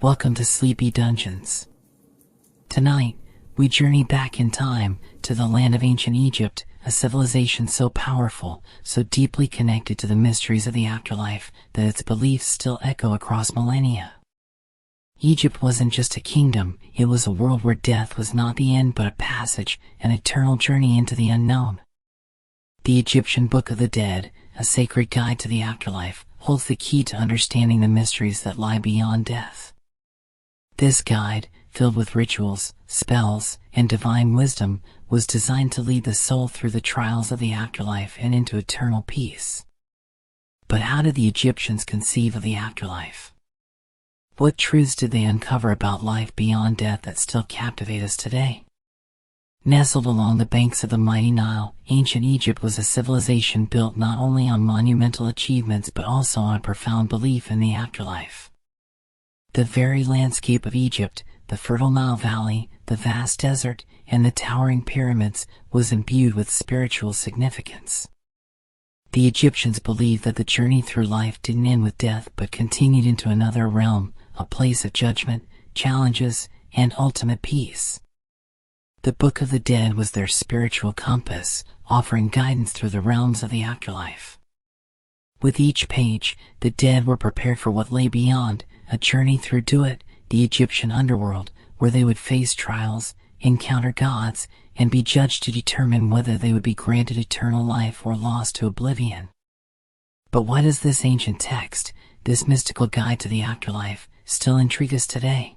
Welcome to Sleepy Dungeons. Tonight, we journey back in time to the land of ancient Egypt, a civilization so powerful, so deeply connected to the mysteries of the afterlife that its beliefs still echo across millennia. Egypt wasn't just a kingdom, it was a world where death was not the end but a passage, an eternal journey into the unknown. The Egyptian Book of the Dead, a sacred guide to the afterlife, holds the key to understanding the mysteries that lie beyond death. This guide, filled with rituals, spells, and divine wisdom, was designed to lead the soul through the trials of the afterlife and into eternal peace. But how did the Egyptians conceive of the afterlife? What truths did they uncover about life beyond death that still captivate us today? Nestled along the banks of the mighty Nile, ancient Egypt was a civilization built not only on monumental achievements but also on a profound belief in the afterlife. The very landscape of Egypt, the fertile Nile Valley, the vast desert, and the towering pyramids, was imbued with spiritual significance. The Egyptians believed that the journey through life didn't end with death but continued into another realm, a place of judgment, challenges, and ultimate peace. The Book of the Dead was their spiritual compass, offering guidance through the realms of the afterlife. With each page, the dead were prepared for what lay beyond, a journey through Duat, the Egyptian underworld, where they would face trials, encounter gods, and be judged to determine whether they would be granted eternal life or lost to oblivion. But why does this ancient text, this mystical guide to the afterlife, still intrigue us today?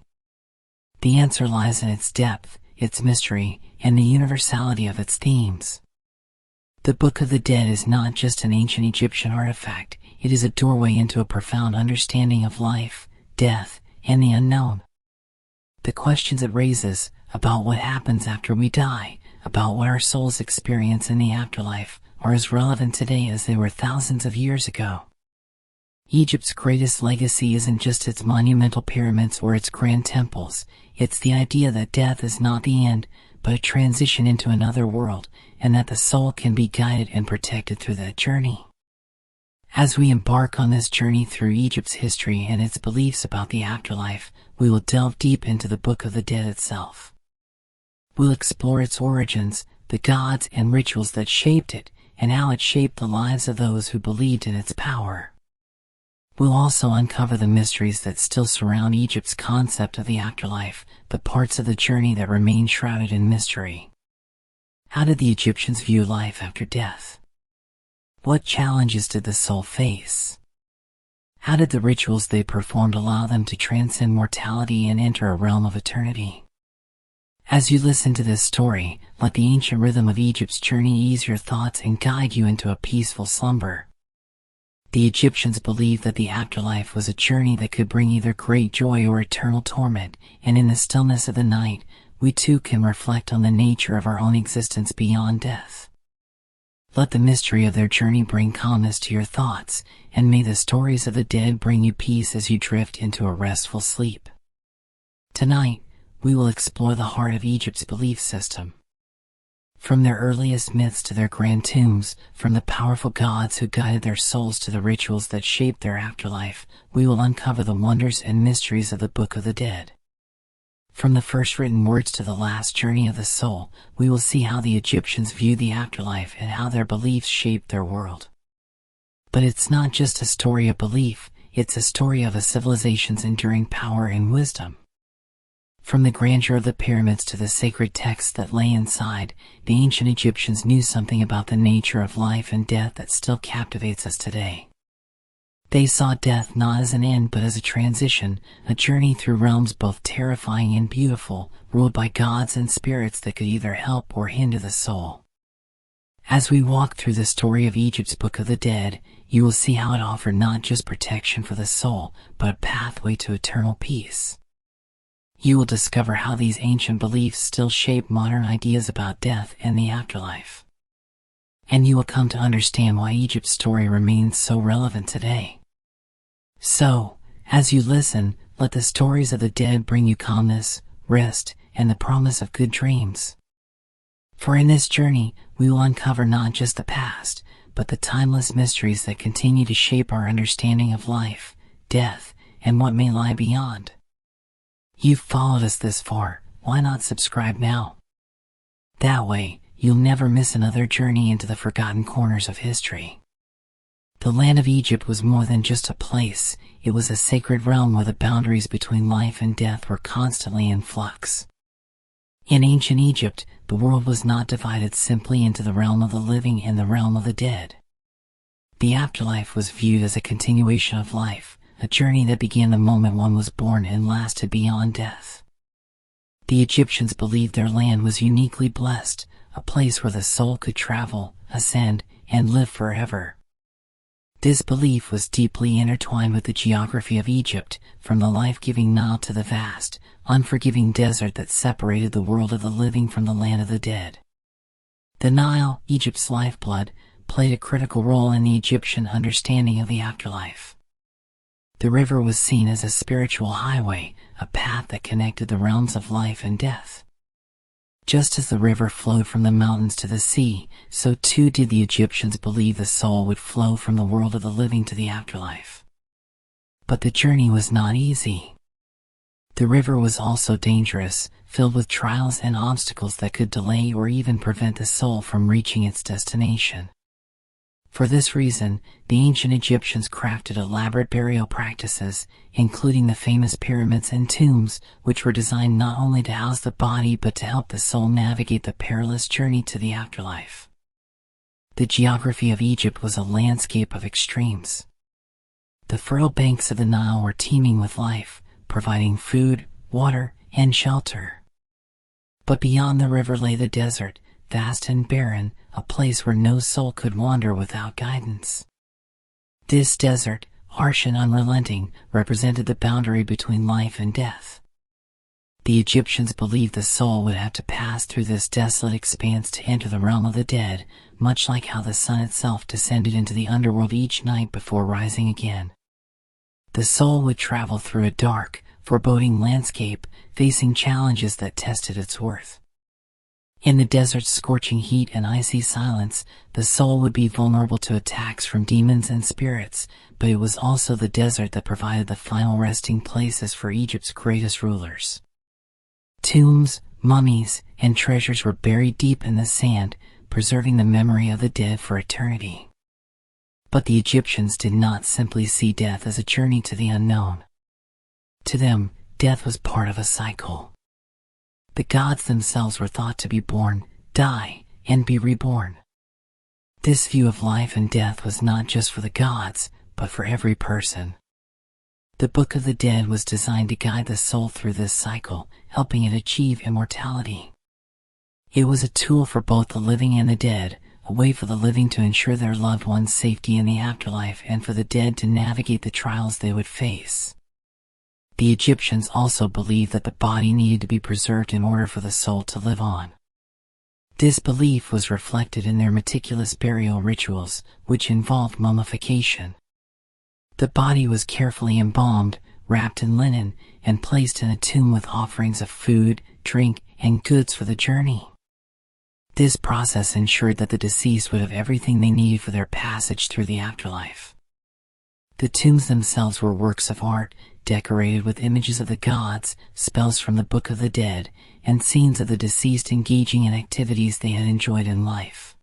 The answer lies in its depth, its mystery, and the universality of its themes. The Book of the Dead is not just an ancient Egyptian artifact, it is a doorway into a profound understanding of life, death, and the unknown. The questions it raises, about what happens after we die, about what our souls experience in the afterlife, are as relevant today as they were thousands of years ago. Egypt's greatest legacy isn't just its monumental pyramids or its grand temples, it's the idea that death is not the end, but a transition into another world, and that the soul can be guided and protected through that journey. As we embark on this journey through Egypt's history and its beliefs about the afterlife, we will delve deep into the Book of the Dead itself. We'll explore its origins, the gods and rituals that shaped it, and how it shaped the lives of those who believed in its power. We'll also uncover the mysteries that still surround Egypt's concept of the afterlife, the parts of the journey that remain shrouded in mystery. How did the Egyptians view life after death? What challenges did the soul face? How did the rituals they performed allow them to transcend mortality and enter a realm of eternity? As you listen to this story, let the ancient rhythm of Egypt's journey ease your thoughts and guide you into a peaceful slumber. The Egyptians believed that the afterlife was a journey that could bring either great joy or eternal torment, and in the stillness of the night, we too can reflect on the nature of our own existence beyond death. Let the mystery of their journey bring calmness to your thoughts, and may the stories of the dead bring you peace as you drift into a restful sleep. Tonight, we will explore the heart of Egypt's belief system. From their earliest myths to their grand tombs, from the powerful gods who guided their souls to the rituals that shaped their afterlife, we will uncover the wonders and mysteries of the Book of the Dead. From the first written words to the last journey of the soul, we will see how the Egyptians viewed the afterlife and how their beliefs shaped their world. But it's not just a story of belief, it's a story of a civilization's enduring power and wisdom. From the grandeur of the pyramids to the sacred texts that lay inside, the ancient Egyptians knew something about the nature of life and death that still captivates us today. They saw death not as an end but as a transition, a journey through realms both terrifying and beautiful, ruled by gods and spirits that could either help or hinder the soul. As we walk through the story of Egypt's Book of the Dead, you will see how it offered not just protection for the soul, but a pathway to eternal peace. You will discover how these ancient beliefs still shape modern ideas about death and the afterlife. And you will come to understand why Egypt's story remains so relevant today. So, as you listen, let the stories of the dead bring you calmness, rest, and the promise of good dreams. For in this journey, we will uncover not just the past, but the timeless mysteries that continue to shape our understanding of life, death, and what may lie beyond. You've followed us this far, why not subscribe now? That way, you'll never miss another journey into the forgotten corners of history. The land of Egypt was more than just a place, it was a sacred realm where the boundaries between life and death were constantly in flux. In ancient Egypt, the world was not divided simply into the realm of the living and the realm of the dead. The afterlife was viewed as a continuation of life, a journey that began the moment one was born and lasted beyond death. The Egyptians believed their land was uniquely blessed, a place where the soul could travel, ascend, and live forever. This belief was deeply intertwined with the geography of Egypt, from the life-giving Nile to the vast, unforgiving desert that separated the world of the living from the land of the dead. The Nile, Egypt's lifeblood, played a critical role in the Egyptian understanding of the afterlife. The river was seen as a spiritual highway, a path that connected the realms of life and death. Just as the river flowed from the mountains to the sea, so too did the Egyptians believe the soul would flow from the world of the living to the afterlife. But the journey was not easy. The river was also dangerous, filled with trials and obstacles that could delay or even prevent the soul from reaching its destination. For this reason, the ancient Egyptians crafted elaborate burial practices, including the famous pyramids and tombs, which were designed not only to house the body but to help the soul navigate the perilous journey to the afterlife. The geography of Egypt was a landscape of extremes. The fertile banks of the Nile were teeming with life, providing food, water, and shelter. But beyond the river lay the desert, vast and barren, a place where no soul could wander without guidance. This desert, harsh and unrelenting, represented the boundary between life and death. The Egyptians believed the soul would have to pass through this desolate expanse to enter the realm of the dead, much like how the sun itself descended into the underworld each night before rising again. The soul would travel through a dark, foreboding landscape, facing challenges that tested its worth. In the desert's scorching heat and icy silence, the soul would be vulnerable to attacks from demons and spirits, but it was also the desert that provided the final resting places for Egypt's greatest rulers. Tombs, mummies, and treasures were buried deep in the sand, preserving the memory of the dead for eternity. But the Egyptians did not simply see death as a journey to the unknown. To them, death was part of a cycle. The gods themselves were thought to be born, die, and be reborn. This view of life and death was not just for the gods, but for every person. The Book of the Dead was designed to guide the soul through this cycle, helping it achieve immortality. It was a tool for both the living and the dead, a way for the living to ensure their loved ones' safety in the afterlife and for the dead to navigate the trials they would face. The Egyptians also believed that the body needed to be preserved in order for the soul to live on. This belief was reflected in their meticulous burial rituals, which involved mummification. The body was carefully embalmed, wrapped in linen, and placed in a tomb with offerings of food, drink, and goods for the journey. This process ensured that the deceased would have everything they needed for their passage through the afterlife. The tombs themselves were works of art, decorated with images of the gods, spells from the Book of the Dead, and scenes of the deceased engaging in activities they had enjoyed in life.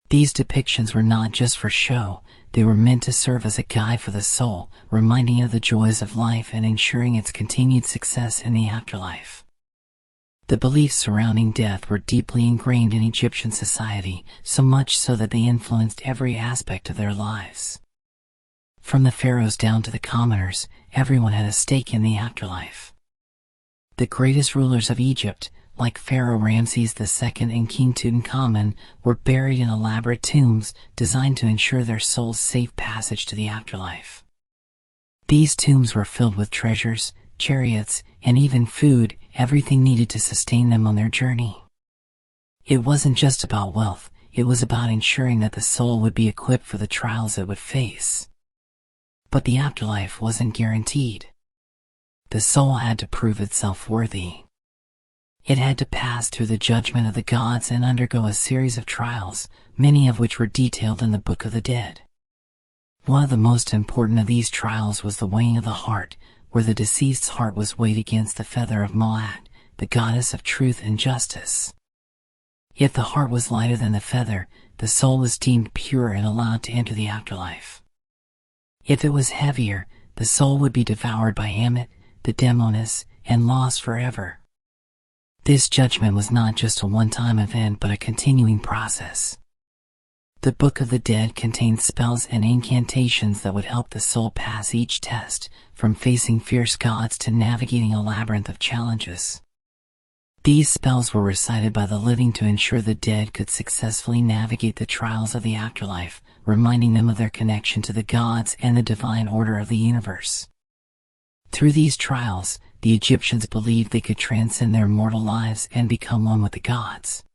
These depictions were not just for show, they were meant to serve as a guide for the soul, reminding it of the joys of life and ensuring its continued success in the afterlife. The beliefs surrounding death were deeply ingrained in Egyptian society, so much so that they influenced every aspect of their lives. From the pharaohs down to the commoners, everyone had a stake in the afterlife. The greatest rulers of Egypt, like Pharaoh Ramses II and King Tutankhamun, were buried in elaborate tombs designed to ensure their souls' safe passage to the afterlife. These tombs were filled with treasures, chariots, and even food, everything needed to sustain them on their journey. It wasn't just about wealth, it was about ensuring that the soul would be equipped for the trials it would face. But the afterlife wasn't guaranteed. The soul had to prove itself worthy. It had to pass through the judgment of the gods and undergo a series of trials, many of which were detailed in the Book of the Dead. One of the most important of these trials was the weighing of the heart, where the deceased's heart was weighed against the feather of Ma'at, the goddess of truth and justice. If the heart was lighter than the feather, the soul was deemed pure and allowed to enter the afterlife. If it was heavier, the soul would be devoured by Ammit, the demoness, and lost forever. This judgment was not just a one-time event but a continuing process. The Book of the Dead contained spells and incantations that would help the soul pass each test, from facing fierce gods to navigating a labyrinth of challenges. These spells were recited by the living to ensure the dead could successfully navigate the trials of the afterlife, reminding them of their connection to the gods and the divine order of the universe. Through these trials, the Egyptians believed they could transcend their mortal lives and become one with the gods.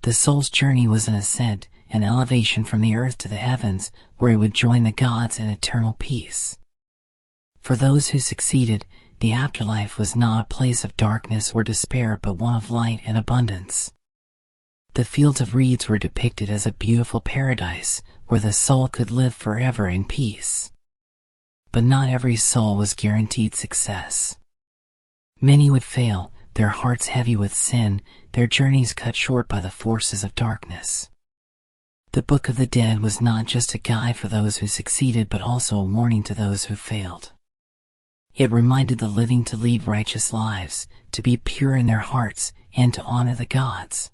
The soul's journey was an ascent, an elevation from the earth to the heavens, where it would join the gods in eternal peace. For those who succeeded, the afterlife was not a place of darkness or despair but one of light and abundance. The fields of reeds were depicted as a beautiful paradise, where the soul could live forever in peace. But not every soul was guaranteed success. Many would fail, their hearts heavy with sin, their journeys cut short by the forces of darkness. The Book of the Dead was not just a guide for those who succeeded but also a warning to those who failed. It reminded the living to lead righteous lives, to be pure in their hearts, and to honor the gods.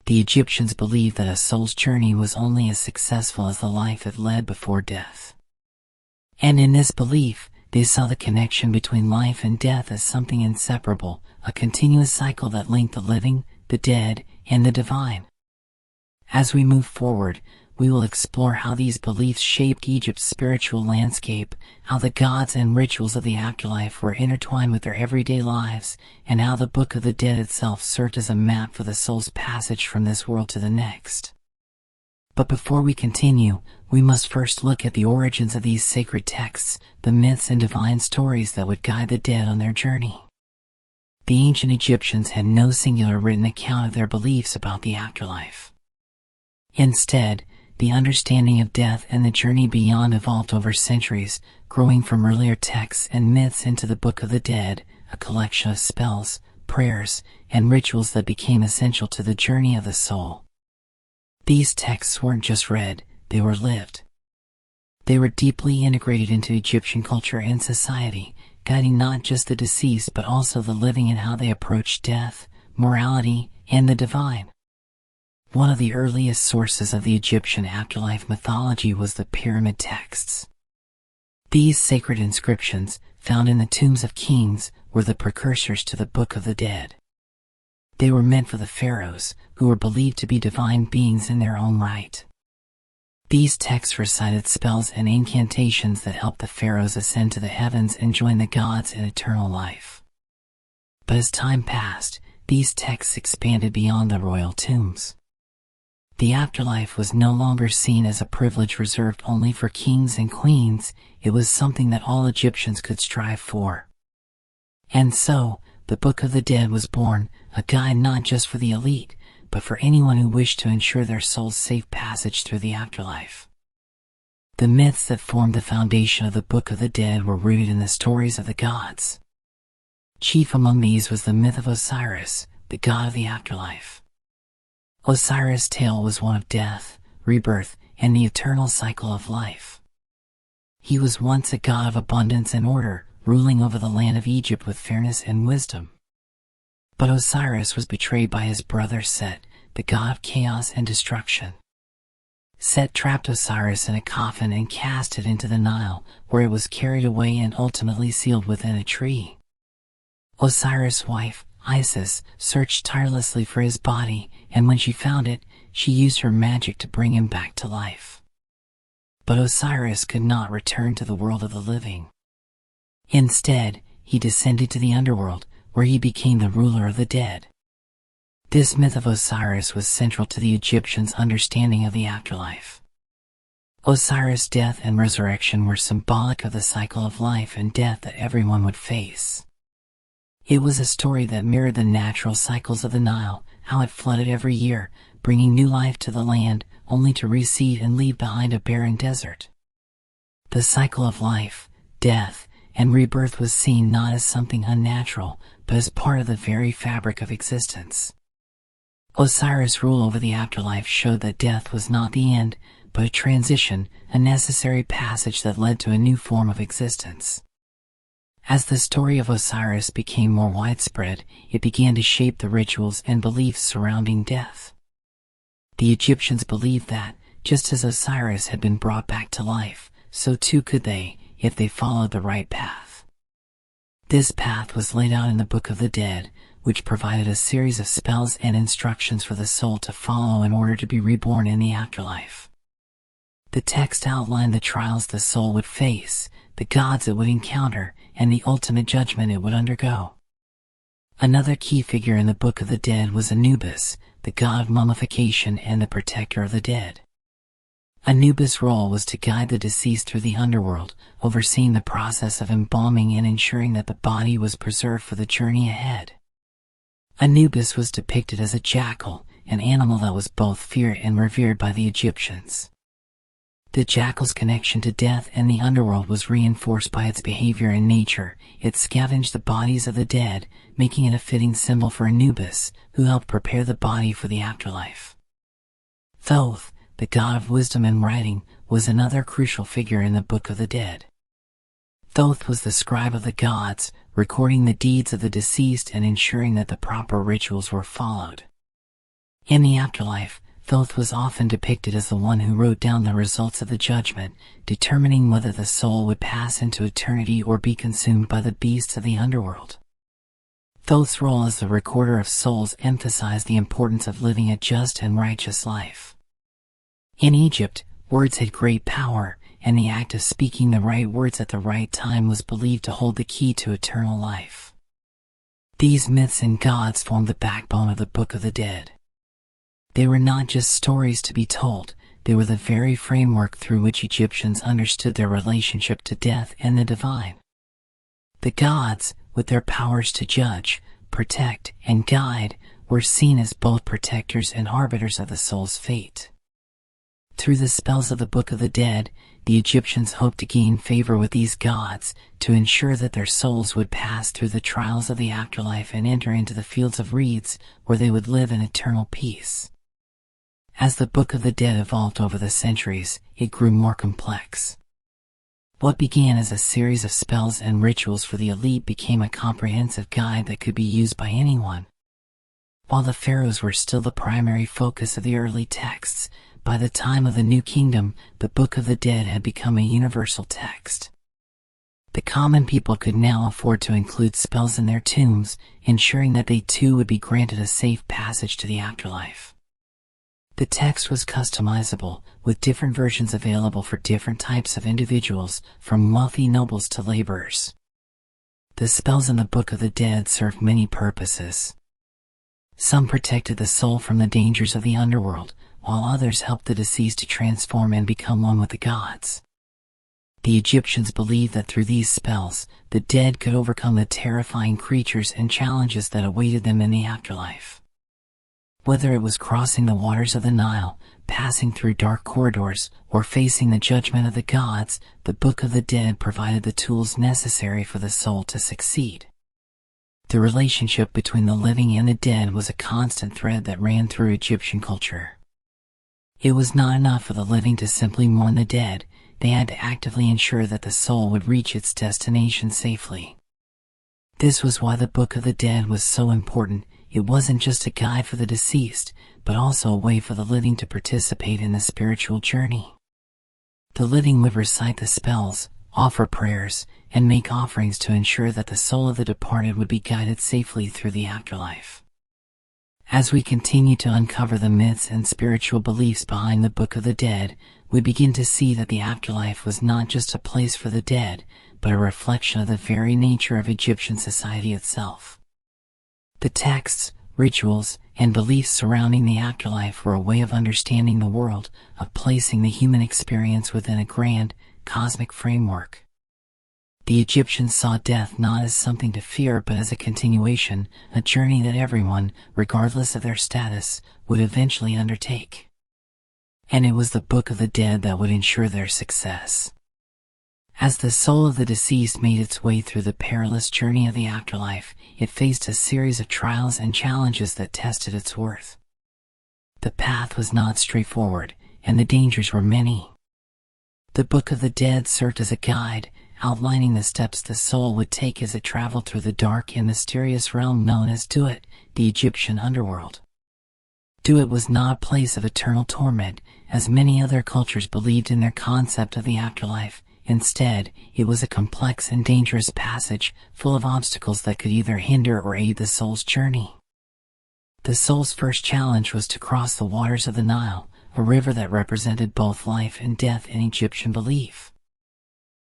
The Egyptians believed that a soul's journey was only as successful as the life it led before death. And in this belief, they saw the connection between life and death as something inseparable, a continuous cycle that linked the living, the dead, and the divine. As we move forward, we will explore how these beliefs shaped Egypt's spiritual landscape, how the gods and rituals of the afterlife were intertwined with their everyday lives, and how the Book of the Dead itself served as a map for the soul's passage from this world to the next. But before we continue, we must first look at the origins of these sacred texts, the myths and divine stories that would guide the dead on their journey. The ancient Egyptians had no singular written account of their beliefs about the afterlife. Instead, the understanding of death and the journey beyond evolved over centuries, growing from earlier texts and myths into the Book of the Dead, a collection of spells, prayers, and rituals that became essential to the journey of the soul. These texts weren't just read, they were lived. They were deeply integrated into Egyptian culture and society, guiding not just the deceased but also the living in how they approached death, morality, and the divine. One of the earliest sources of the Egyptian afterlife mythology was the pyramid texts. These sacred inscriptions, found in the tombs of kings, were the precursors to the Book of the Dead. They were meant for the pharaohs, who were believed to be divine beings in their own right. These texts recited spells and incantations that helped the pharaohs ascend to the heavens and join the gods in eternal life. But as time passed, these texts expanded beyond the royal tombs. The afterlife was no longer seen as a privilege reserved only for kings and queens, it was something that all Egyptians could strive for. And so, the Book of the Dead was born, a guide not just for the elite, but for anyone who wished to ensure their soul's safe passage through the afterlife. The myths that formed the foundation of the Book of the Dead were rooted in the stories of the gods. Chief among these was the myth of Osiris, the god of the afterlife. Osiris' tale was one of death, rebirth, and the eternal cycle of life. He was once a god of abundance and order, ruling over the land of Egypt with fairness and wisdom. But Osiris was betrayed by his brother Set, the god of chaos and destruction. Set trapped Osiris in a coffin and cast it into the Nile, where it was carried away and ultimately sealed within a tree. Osiris' wife, Isis, searched tirelessly for his body, and when she found it, she used her magic to bring him back to life. But Osiris could not return to the world of the living. Instead, he descended to the underworld, where he became the ruler of the dead. This myth of Osiris was central to the Egyptians' understanding of the afterlife. Osiris' death and resurrection were symbolic of the cycle of life and death that everyone would face. It was a story that mirrored the natural cycles of the Nile, how it flooded every year, bringing new life to the land, only to recede and leave behind a barren desert. The cycle of life, death, and rebirth was seen not as something unnatural, but as part of the very fabric of existence. Osiris' rule over the afterlife showed that death was not the end, but a transition, a necessary passage that led to a new form of existence. As the story of Osiris became more widespread, it began to shape the rituals and beliefs surrounding death. The Egyptians believed that, just as Osiris had been brought back to life, so too could they, if they followed the right path. This path was laid out in the Book of the Dead, which provided a series of spells and instructions for the soul to follow in order to be reborn in the afterlife. The text outlined the trials the soul would face, the gods it would encounter, and the ultimate judgment it would undergo. Another key figure in the Book of the Dead was Anubis, the god of mummification and the protector of the dead. Anubis' role was to guide the deceased through the underworld, overseeing the process of embalming and ensuring that the body was preserved for the journey ahead. Anubis was depicted as a jackal, an animal that was both feared and revered by the Egyptians. The jackal's connection to death and the underworld was reinforced by its behavior in nature. It scavenged the bodies of the dead, making it a fitting symbol for Anubis, who helped prepare the body for the afterlife. Thoth, the god of wisdom and writing, was another crucial figure in the Book of the Dead. Thoth was the scribe of the gods, recording the deeds of the deceased and ensuring that the proper rituals were followed. In the afterlife, Thoth was often depicted as the one who wrote down the results of the judgment, determining whether the soul would pass into eternity or be consumed by the beasts of the underworld. Thoth's role as the recorder of souls emphasized the importance of living a just and righteous life. In Egypt, words had great power, and the act of speaking the right words at the right time was believed to hold the key to eternal life. These myths and gods formed the backbone of the Book of the Dead. They were not just stories to be told, they were the very framework through which Egyptians understood their relationship to death and the divine. The gods, with their powers to judge, protect, and guide, were seen as both protectors and arbiters of the soul's fate. Through the spells of the Book of the Dead, the Egyptians hoped to gain favor with these gods, to ensure that their souls would pass through the trials of the afterlife and enter into the fields of reeds, where they would live in eternal peace. As the Book of the Dead evolved over the centuries, it grew more complex. What began as a series of spells and rituals for the elite became a comprehensive guide that could be used by anyone. While the pharaohs were still the primary focus of the early texts, by the time of the New Kingdom, the Book of the Dead had become a universal text. The common people could now afford to include spells in their tombs, ensuring that they too would be granted a safe passage to the afterlife. The text was customizable, with different versions available for different types of individuals, from wealthy nobles to laborers. The spells in the Book of the Dead served many purposes. Some protected the soul from the dangers of the underworld, while others helped the deceased to transform and become one with the gods. The Egyptians believed that through these spells, the dead could overcome the terrifying creatures and challenges that awaited them in the afterlife. Whether it was crossing the waters of the Nile, passing through dark corridors, or facing the judgment of the gods, the Book of the Dead provided the tools necessary for the soul to succeed. The relationship between the living and the dead was a constant thread that ran through Egyptian culture. It was not enough for the living to simply mourn the dead, they had to actively ensure that the soul would reach its destination safely. This was why the Book of the Dead was so important. It wasn't just a guide for the deceased, but also a way for the living to participate in the spiritual journey. The living would recite the spells, offer prayers, and make offerings to ensure that the soul of the departed would be guided safely through the afterlife. As we continue to uncover the myths and spiritual beliefs behind the Book of the Dead, we begin to see that the afterlife was not just a place for the dead, but a reflection of the very nature of Egyptian society itself. The texts, rituals, and beliefs surrounding the afterlife were a way of understanding the world, of placing the human experience within a grand, cosmic framework. The Egyptians saw death not as something to fear but as a continuation, a journey that everyone, regardless of their status, would eventually undertake. And it was the Book of the Dead that would ensure their success. As the soul of the deceased made its way through the perilous journey of the afterlife, it faced a series of trials and challenges that tested its worth. The path was not straightforward, and the dangers were many. The Book of the Dead served as a guide, outlining the steps the soul would take as it traveled through the dark and mysterious realm known as Duat, the Egyptian underworld. Duat was not a place of eternal torment, as many other cultures believed in their concept of the afterlife. Instead, it was a complex and dangerous passage, full of obstacles that could either hinder or aid the soul's journey. The soul's first challenge was to cross the waters of the Nile, a river that represented both life and death in Egyptian belief.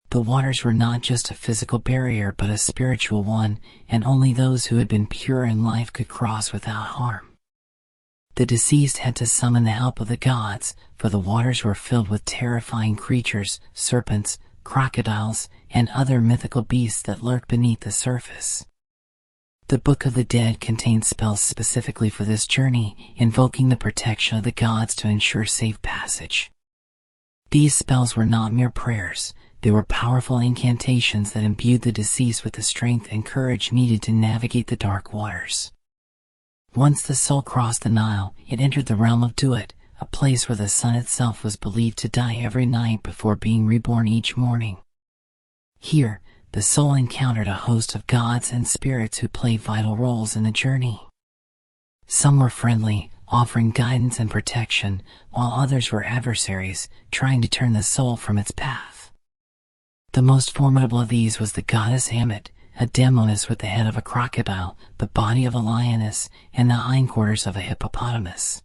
The waters were not just a physical barrier but a spiritual one, and only those who had been pure in life could cross without harm. The deceased had to summon the help of the gods, for the waters were filled with terrifying creatures, serpents, crocodiles, and other mythical beasts that lurk beneath the surface. The Book of the Dead contains spells specifically for this journey, invoking the protection of the gods to ensure safe passage. These spells were not mere prayers, they were powerful incantations that imbued the deceased with the strength and courage needed to navigate the dark waters. Once the soul crossed the Nile, it entered the realm of Duat, a place where the sun itself was believed to die every night before being reborn each morning. Here, the soul encountered a host of gods and spirits who played vital roles in the journey. Some were friendly, offering guidance and protection, while others were adversaries, trying to turn the soul from its path. The most formidable of these was the goddess Ammit, a demoness with the head of a crocodile, the body of a lioness, and the hindquarters of a hippopotamus.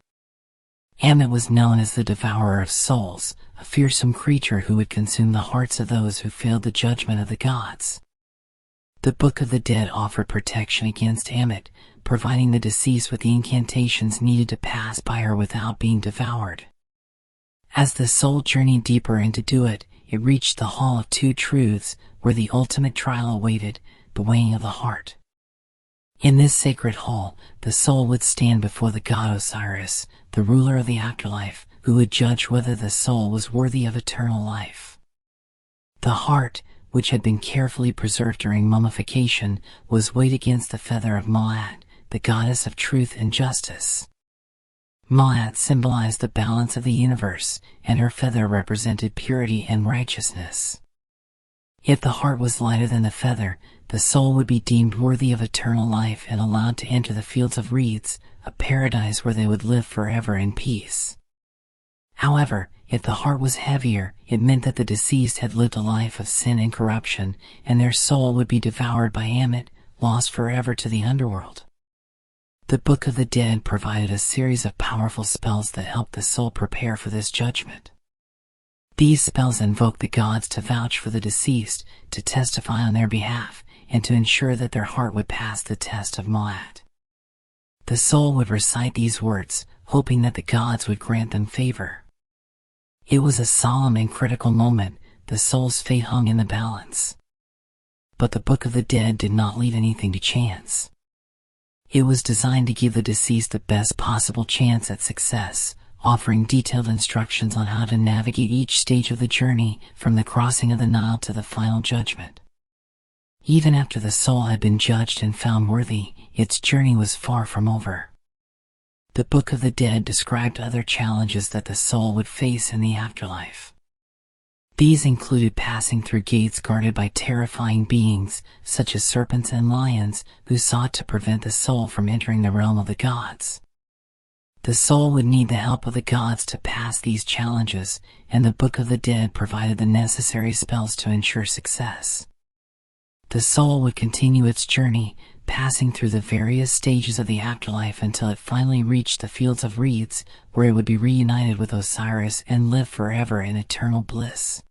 Ammit was known as the devourer of souls, a fearsome creature who would consume the hearts of those who failed the judgment of the gods. The Book of the Dead offered protection against Ammit, providing the deceased with the incantations needed to pass by her without being devoured. As the soul journeyed deeper into Duat, it reached the Hall of Two Truths, where the ultimate trial awaited, the weighing of the heart. In this sacred hall, the soul would stand before the god Osiris, the ruler of the afterlife, who would judge whether the soul was worthy of eternal life. The heart, which had been carefully preserved during mummification, was weighed against the feather of Ma'at, the goddess of truth and justice. Ma'at symbolized the balance of the universe, and her feather represented purity and righteousness. If the heart was lighter than the feather, the soul would be deemed worthy of eternal life and allowed to enter the fields of reeds, a paradise where they would live forever in peace. However, if the heart was heavier, it meant that the deceased had lived a life of sin and corruption, and their soul would be devoured by Ammit, lost forever to the underworld. The Book of the Dead provided a series of powerful spells that helped the soul prepare for this judgment. These spells invoked the gods to vouch for the deceased, to testify on their behalf, and to ensure that their heart would pass the test of Ma'at. The soul would recite these words, hoping that the gods would grant them favor. It was a solemn and critical moment, the soul's fate hung in the balance. But the Book of the Dead did not leave anything to chance. It was designed to give the deceased the best possible chance at success, offering detailed instructions on how to navigate each stage of the journey, from the crossing of the Nile to the final judgment. Even after the soul had been judged and found worthy, its journey was far from over. The Book of the Dead described other challenges that the soul would face in the afterlife. These included passing through gates guarded by terrifying beings, such as serpents and lions, who sought to prevent the soul from entering the realm of the gods. The soul would need the help of the gods to pass these challenges, and the Book of the Dead provided the necessary spells to ensure success. The soul would continue its journey, passing through the various stages of the afterlife until it finally reached the fields of reeds, where it would be reunited with Osiris and live forever in eternal bliss.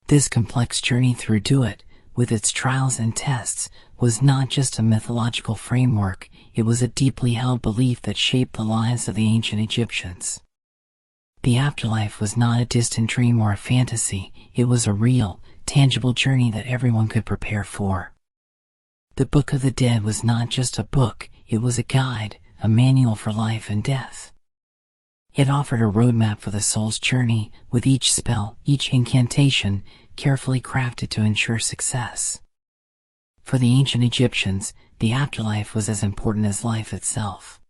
This complex journey through Duat, with its trials and tests, was not just a mythological framework, it was a deeply held belief that shaped the lives of the ancient Egyptians. The afterlife was not a distant dream or a fantasy, it was a real, tangible journey that everyone could prepare for. The Book of the Dead was not just a book, it was a guide, a manual for life and death. It offered a roadmap for the soul's journey, with each spell, each incantation, carefully crafted to ensure success. For the ancient Egyptians, the afterlife was as important as life itself.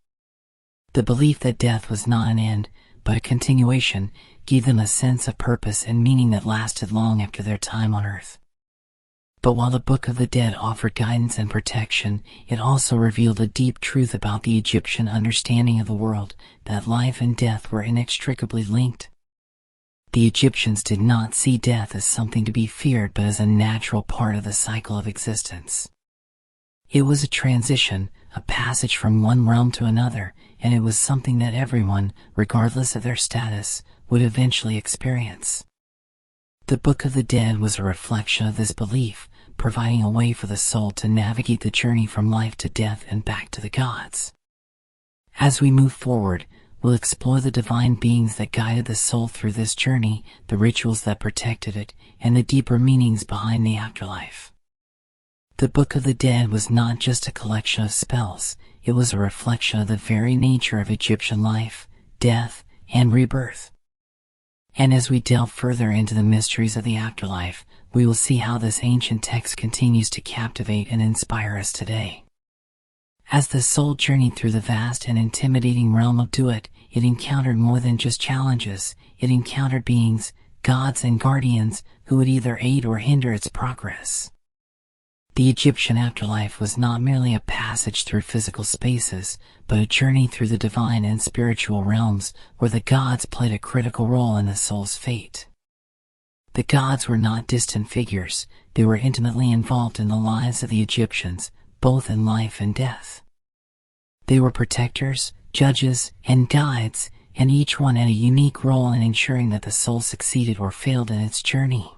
The belief that death was not an end, but a continuation, gave them a sense of purpose and meaning that lasted long after their time on earth. But while the Book of the Dead offered guidance and protection, it also revealed a deep truth about the Egyptian understanding of the world, that life and death were inextricably linked. The Egyptians did not see death as something to be feared but as a natural part of the cycle of existence. It was a transition, a passage from one realm to another, and it was something that everyone, regardless of their status, would eventually experience. The Book of the Dead was a reflection of this belief, providing a way for the soul to navigate the journey from life to death and back to the gods. As we move forward, we'll explore the divine beings that guided the soul through this journey, the rituals that protected it, and the deeper meanings behind the afterlife. The Book of the Dead was not just a collection of spells, it was a reflection of the very nature of Egyptian life, death, and rebirth. And as we delve further into the mysteries of the afterlife, we will see how this ancient text continues to captivate and inspire us today. As the soul journeyed through the vast and intimidating realm of Duat, it encountered more than just challenges. It encountered beings, gods and guardians, who would either aid or hinder its progress. The Egyptian afterlife was not merely a passage through physical spaces, but a journey through the divine and spiritual realms, where the gods played a critical role in the soul's fate. The gods were not distant figures, they were intimately involved in the lives of the Egyptians, both in life and death. They were protectors, judges, and guides, and each one had a unique role in ensuring that the soul succeeded or failed in its journey.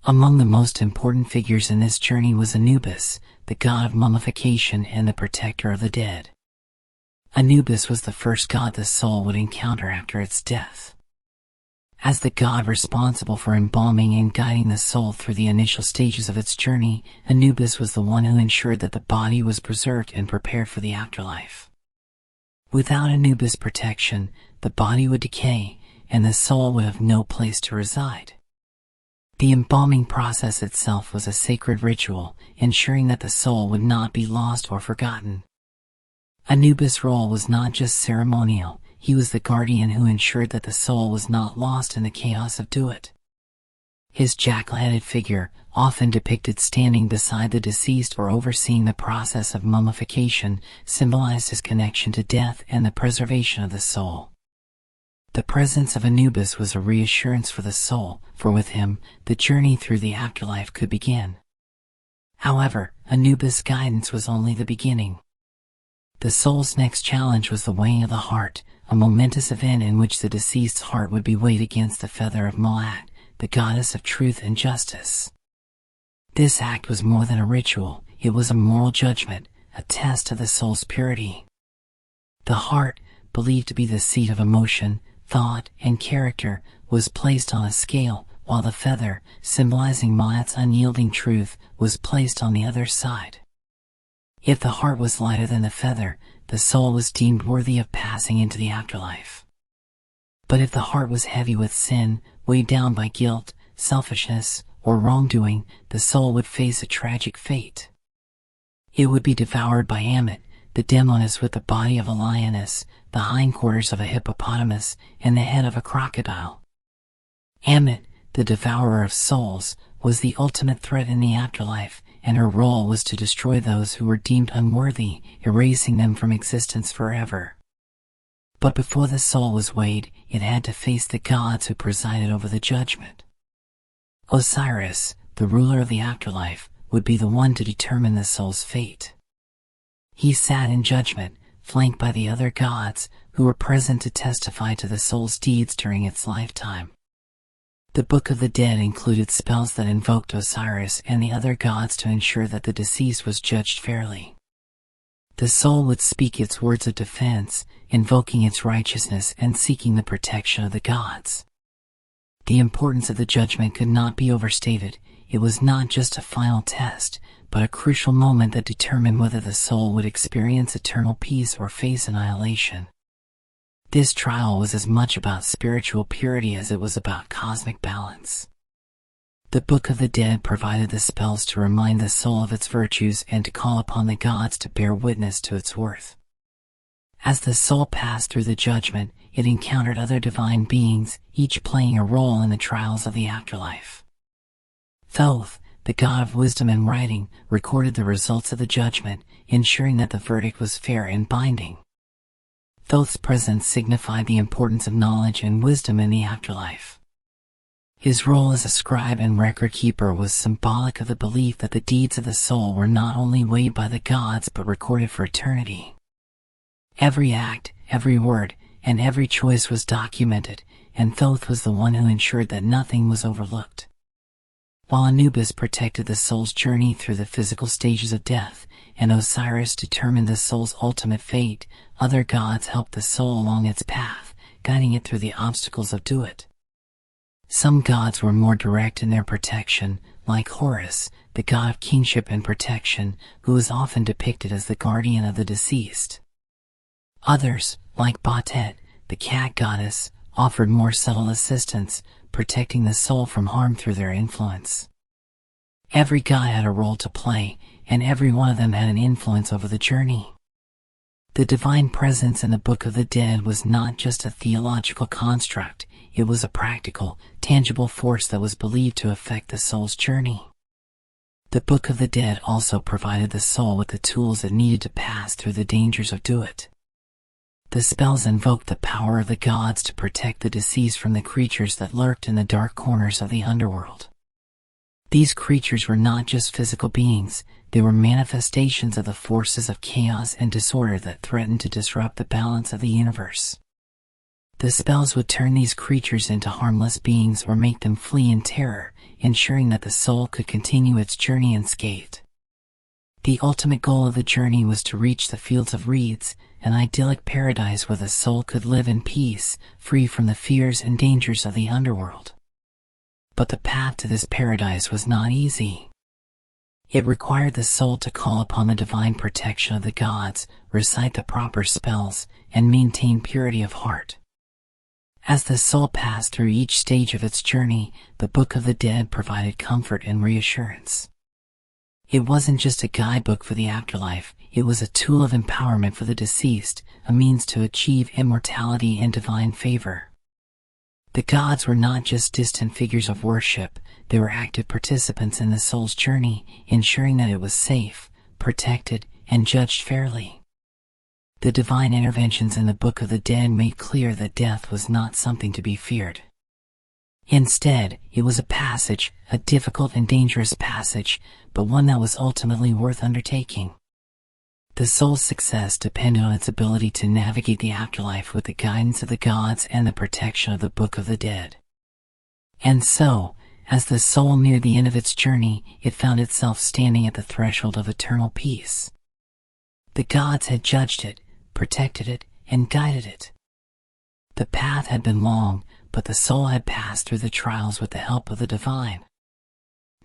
Among the most important figures in this journey was Anubis, the god of mummification and the protector of the dead. Anubis was the first god the soul would encounter after its death. As the god responsible for embalming and guiding the soul through the initial stages of its journey, Anubis was the one who ensured that the body was preserved and prepared for the afterlife. Without Anubis' protection, the body would decay, and the soul would have no place to reside. The embalming process itself was a sacred ritual, ensuring that the soul would not be lost or forgotten. Anubis' role was not just ceremonial, he was the guardian who ensured that the soul was not lost in the chaos of Duat. His jackal-headed figure, often depicted standing beside the deceased or overseeing the process of mummification, symbolized his connection to death and the preservation of the soul. The presence of Anubis was a reassurance for the soul, for with him, the journey through the afterlife could begin. However, Anubis' guidance was only the beginning. The soul's next challenge was the weighing of the heart, a momentous event in which the deceased's heart would be weighed against the feather of Ma'at, the goddess of truth and justice. This act was more than a ritual, it was a moral judgment, a test of the soul's purity. The heart, believed to be the seat of emotion, thought, and character, was placed on a scale, while the feather, symbolizing Ma'at's unyielding truth, was placed on the other side. If the heart was lighter than the feather, the soul was deemed worthy of passing into the afterlife. But if the heart was heavy with sin, weighed down by guilt, selfishness, or wrongdoing, the soul would face a tragic fate. It would be devoured by Ammit, the demoness with the body of a lioness, the hindquarters of a hippopotamus, and the head of a crocodile. Ammit, the devourer of souls, was the ultimate threat in the afterlife, and her role was to destroy those who were deemed unworthy, erasing them from existence forever. But before the soul was weighed, it had to face the gods who presided over the judgment. Osiris, the ruler of the afterlife, would be the one to determine the soul's fate. He sat in judgment, flanked by the other gods, who were present to testify to the soul's deeds during its lifetime. The Book of the Dead included spells that invoked Osiris and the other gods to ensure that the deceased was judged fairly. The soul would speak its words of defense, invoking its righteousness and seeking the protection of the gods. The importance of the judgment could not be overstated. It was not just a final test, but a crucial moment that determined whether the soul would experience eternal peace or face annihilation. This trial was as much about spiritual purity as it was about cosmic balance. The Book of the Dead provided the spells to remind the soul of its virtues and to call upon the gods to bear witness to its worth. As the soul passed through the judgment, it encountered other divine beings, each playing a role in the trials of the afterlife. Thoth, the god of wisdom and writing, recorded the results of the judgment, ensuring that the verdict was fair and binding. Thoth's presence signified the importance of knowledge and wisdom in the afterlife. His role as a scribe and record keeper was symbolic of the belief that the deeds of the soul were not only weighed by the gods but recorded for eternity. Every act, every word, and every choice was documented, and Thoth was the one who ensured that nothing was overlooked. While Anubis protected the soul's journey through the physical stages of death, and Osiris determined the soul's ultimate fate, other gods helped the soul along its path, guiding it through the obstacles of Duat. Some gods were more direct in their protection, like Horus, the god of kingship and protection, who was often depicted as the guardian of the deceased. Others, like Batet, the cat goddess, offered more subtle assistance, protecting the soul from harm through their influence. Every god had a role to play, and every one of them had an influence over the journey. The divine presence in the Book of the Dead was not just a theological construct, it was a practical, tangible force that was believed to affect the soul's journey. The Book of the Dead also provided the soul with the tools it needed to pass through the dangers of Duat. The spells invoked the power of the gods to protect the deceased from the creatures that lurked in the dark corners of the underworld. These creatures were not just physical beings, they were manifestations of the forces of chaos and disorder that threatened to disrupt the balance of the universe. The spells would turn these creatures into harmless beings or make them flee in terror, ensuring that the soul could continue its journey unscathed. The ultimate goal of the journey was to reach the fields of reeds, an idyllic paradise where the soul could live in peace, free from the fears and dangers of the underworld. But the path to this paradise was not easy. It required the soul to call upon the divine protection of the gods, recite the proper spells, and maintain purity of heart. As the soul passed through each stage of its journey, the Book of the Dead provided comfort and reassurance. It wasn't just a guidebook for the afterlife, it was a tool of empowerment for the deceased, a means to achieve immortality and divine favor. The gods were not just distant figures of worship, they were active participants in the soul's journey, ensuring that it was safe, protected, and judged fairly. The divine interventions in the Book of the Dead made clear that death was not something to be feared. Instead, it was a passage, a difficult and dangerous passage, but one that was ultimately worth undertaking. The soul's success depended on its ability to navigate the afterlife with the guidance of the gods and the protection of the Book of the Dead. And so, as the soul neared the end of its journey, it found itself standing at the threshold of eternal peace. The gods had judged it, protected it, and guided it. The path had been long, but the soul had passed through the trials with the help of the divine.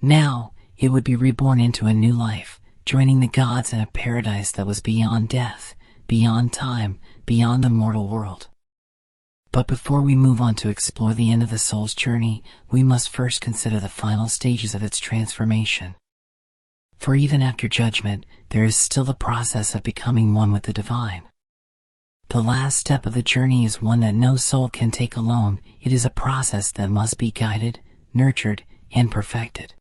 Now, it would be reborn into a new life, joining the gods in a paradise that was beyond death, beyond time, beyond the mortal world. But before we move on to explore the end of the soul's journey, we must first consider the final stages of its transformation. For even after judgment, there is still the process of becoming one with the divine. The last step of the journey is one that no soul can take alone. It is a process that must be guided, nurtured, and perfected.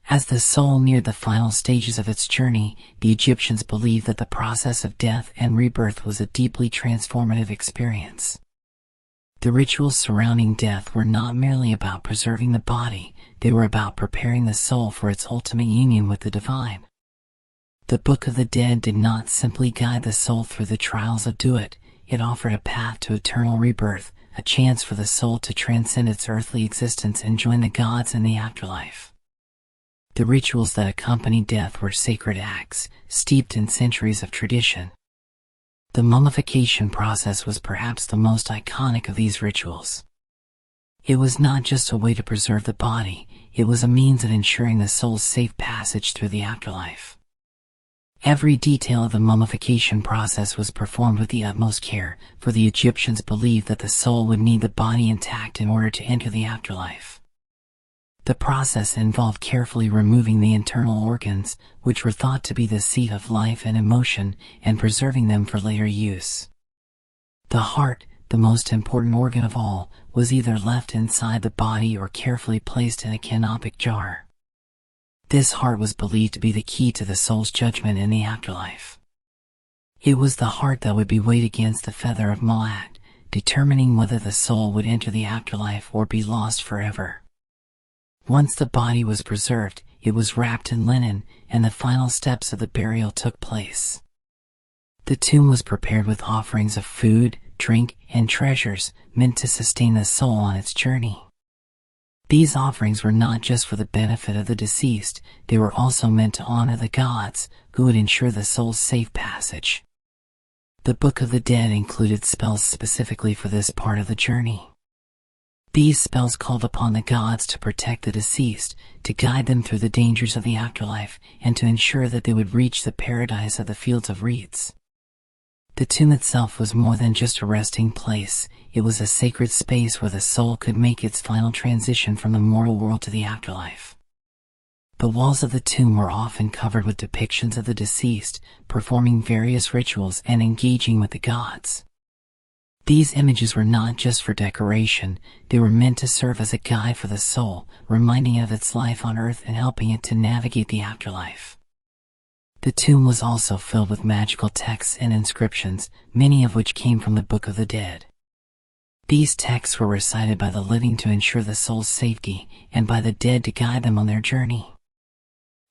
As the soul neared the final stages of its journey, the Egyptians believed that the process of death and rebirth was a deeply transformative experience. The rituals surrounding death were not merely about preserving the body, they were about preparing the soul for its ultimate union with the divine. The Book of the Dead did not simply guide the soul through the trials of Duat, it offered a path to eternal rebirth, a chance for the soul to transcend its earthly existence and join the gods in the afterlife. The rituals that accompanied death were sacred acts, steeped in centuries of tradition. The mummification process was perhaps the most iconic of these rituals. It was not just a way to preserve the body, it was a means of ensuring the soul's safe passage through the afterlife. Every detail of the mummification process was performed with the utmost care, for the Egyptians believed that the soul would need the body intact in order to enter the afterlife. The process involved carefully removing the internal organs, which were thought to be the seat of life and emotion, and preserving them for later use. The heart, the most important organ of all, was either left inside the body or carefully placed in a canopic jar. This heart was believed to be the key to the soul's judgment in the afterlife. It was the heart that would be weighed against the feather of Ma'at, determining whether the soul would enter the afterlife or be lost forever. Once the body was preserved, it was wrapped in linen, and the final steps of the burial took place. The tomb was prepared with offerings of food, drink, and treasures, meant to sustain the soul on its journey. These offerings were not just for the benefit of the deceased, they were also meant to honor the gods, who would ensure the soul's safe passage. The Book of the Dead included spells specifically for this part of the journey. These spells called upon the gods to protect the deceased, to guide them through the dangers of the afterlife, and to ensure that they would reach the paradise of the fields of reeds. The tomb itself was more than just a resting place, it was a sacred space where the soul could make its final transition from the mortal world to the afterlife. The walls of the tomb were often covered with depictions of the deceased, performing various rituals and engaging with the gods. These images were not just for decoration, they were meant to serve as a guide for the soul, reminding it of its life on earth and helping it to navigate the afterlife. The tomb was also filled with magical texts and inscriptions, many of which came from the Book of the Dead. These texts were recited by the living to ensure the soul's safety, and by the dead to guide them on their journey.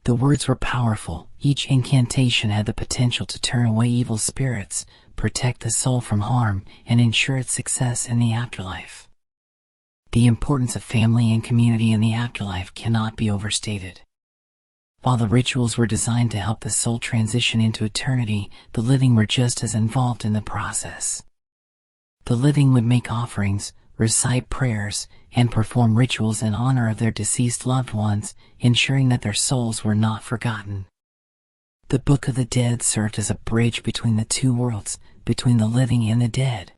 The words were powerful, each incantation had the potential to turn away evil spirits, protect the soul from harm, and ensure its success in the afterlife. The importance of family and community in the afterlife cannot be overstated. While the rituals were designed to help the soul transition into eternity, the living were just as involved in the process. The living would make offerings, recite prayers, and perform rituals in honor of their deceased loved ones, ensuring that their souls were not forgotten. The Book of the Dead served as a bridge between the two worlds, between the living and the dead.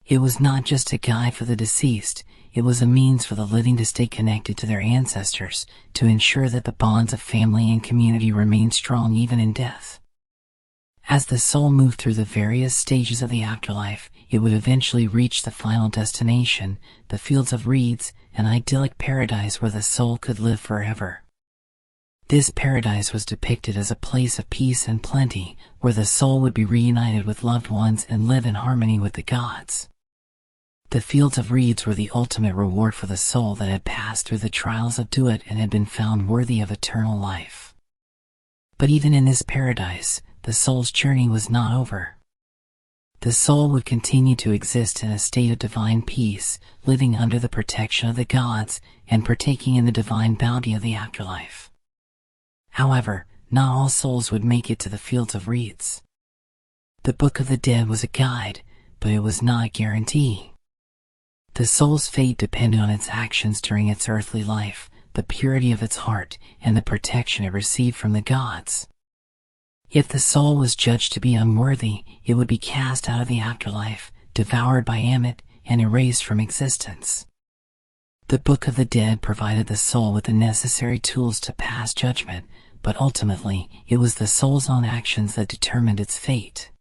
It was not just a guide for the deceased, it was a means for the living to stay connected to their ancestors, to ensure that the bonds of family and community remained strong even in death. As the soul moved through the various stages of the afterlife, it would eventually reach the final destination, the fields of reeds, an idyllic paradise where the soul could live forever. This paradise was depicted as a place of peace and plenty, where the soul would be reunited with loved ones and live in harmony with the gods. The fields of reeds were the ultimate reward for the soul that had passed through the trials of Duat and had been found worthy of eternal life. But even in this paradise, the soul's journey was not over. The soul would continue to exist in a state of divine peace, living under the protection of the gods, and partaking in the divine bounty of the afterlife. However, not all souls would make it to the fields of reeds. The Book of the Dead was a guide, but it was not a guarantee. The soul's fate depended on its actions during its earthly life, the purity of its heart, and the protection it received from the gods. If the soul was judged to be unworthy, it would be cast out of the afterlife, devoured by Ammit, and erased from existence. The Book of the Dead provided the soul with the necessary tools to pass judgment, but ultimately, it was the soul's own actions that determined its fate.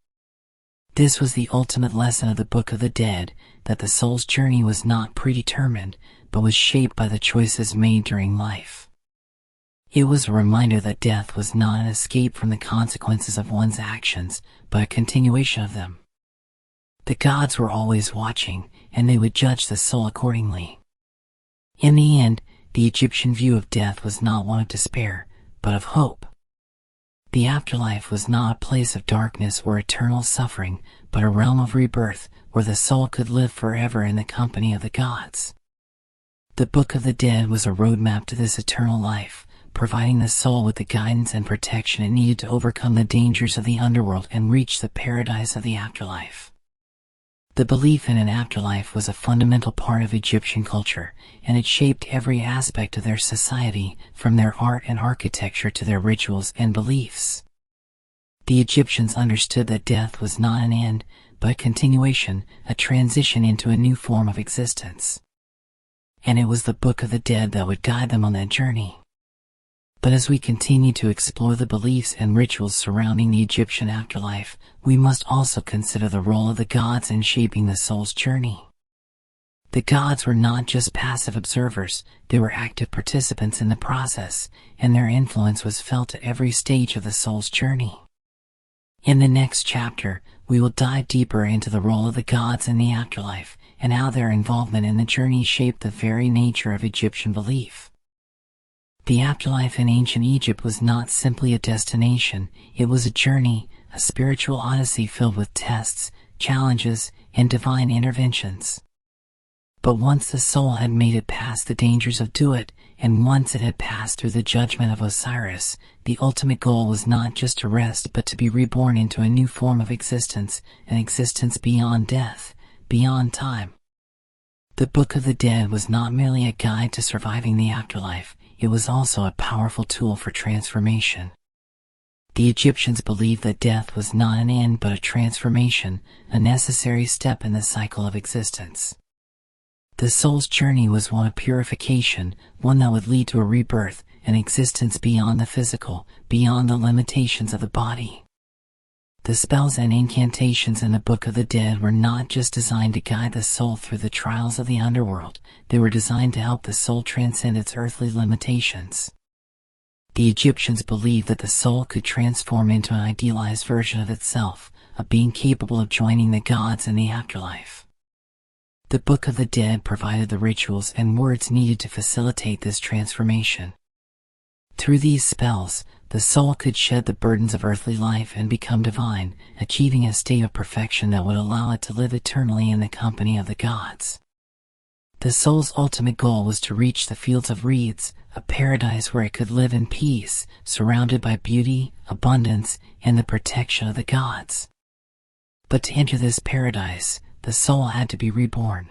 This was the ultimate lesson of the Book of the Dead, that the soul's journey was not predetermined, but was shaped by the choices made during life. It was a reminder that death was not an escape from the consequences of one's actions, but a continuation of them. The gods were always watching, and they would judge the soul accordingly. In the end, the Egyptian view of death was not one of despair, but of hope. The afterlife was not a place of darkness or eternal suffering, but a realm of rebirth, where the soul could live forever in the company of the gods. The Book of the Dead was a roadmap to this eternal life, providing the soul with the guidance and protection it needed to overcome the dangers of the underworld and reach the paradise of the afterlife. The belief in an afterlife was a fundamental part of Egyptian culture, and it shaped every aspect of their society, from their art and architecture to their rituals and beliefs. The Egyptians understood that death was not an end, but a continuation, a transition into a new form of existence. and it was the Book of the Dead that would guide them on that journey. But as we continue to explore the beliefs and rituals surrounding the Egyptian afterlife, we must also consider the role of the gods in shaping the soul's journey. The gods were not just passive observers, they were active participants in the process, and their influence was felt at every stage of the soul's journey. In the next chapter, we will dive deeper into the role of the gods in the afterlife, and how their involvement in the journey shaped the very nature of Egyptian belief. The afterlife in ancient Egypt was not simply a destination, it was a journey, a spiritual odyssey filled with tests, challenges, and divine interventions. But once the soul had made it past the dangers of Duat, and once it had passed through the judgment of Osiris, the ultimate goal was not just to rest but to be reborn into a new form of existence, an existence beyond death, beyond time. The Book of the Dead was not merely a guide to surviving the afterlife, it was also a powerful tool for transformation. The Egyptians believed that death was not an end but a transformation, a necessary step in the cycle of existence. The soul's journey was one of purification, one that would lead to a rebirth, an existence beyond the physical, beyond the limitations of the body. The spells and incantations in the Book of the Dead were not just designed to guide the soul through the trials of the underworld, they were designed to help the soul transcend its earthly limitations. The Egyptians believed that the soul could transform into an idealized version of itself, a being capable of joining the gods in the afterlife. The Book of the Dead provided the rituals and words needed to facilitate this transformation. Through these spells, the soul could shed the burdens of earthly life and become divine, achieving a state of perfection that would allow it to live eternally in the company of the gods. The soul's ultimate goal was to reach the fields of reeds, a paradise where it could live in peace, surrounded by beauty, abundance, and the protection of the gods. But to enter this paradise, the soul had to be reborn.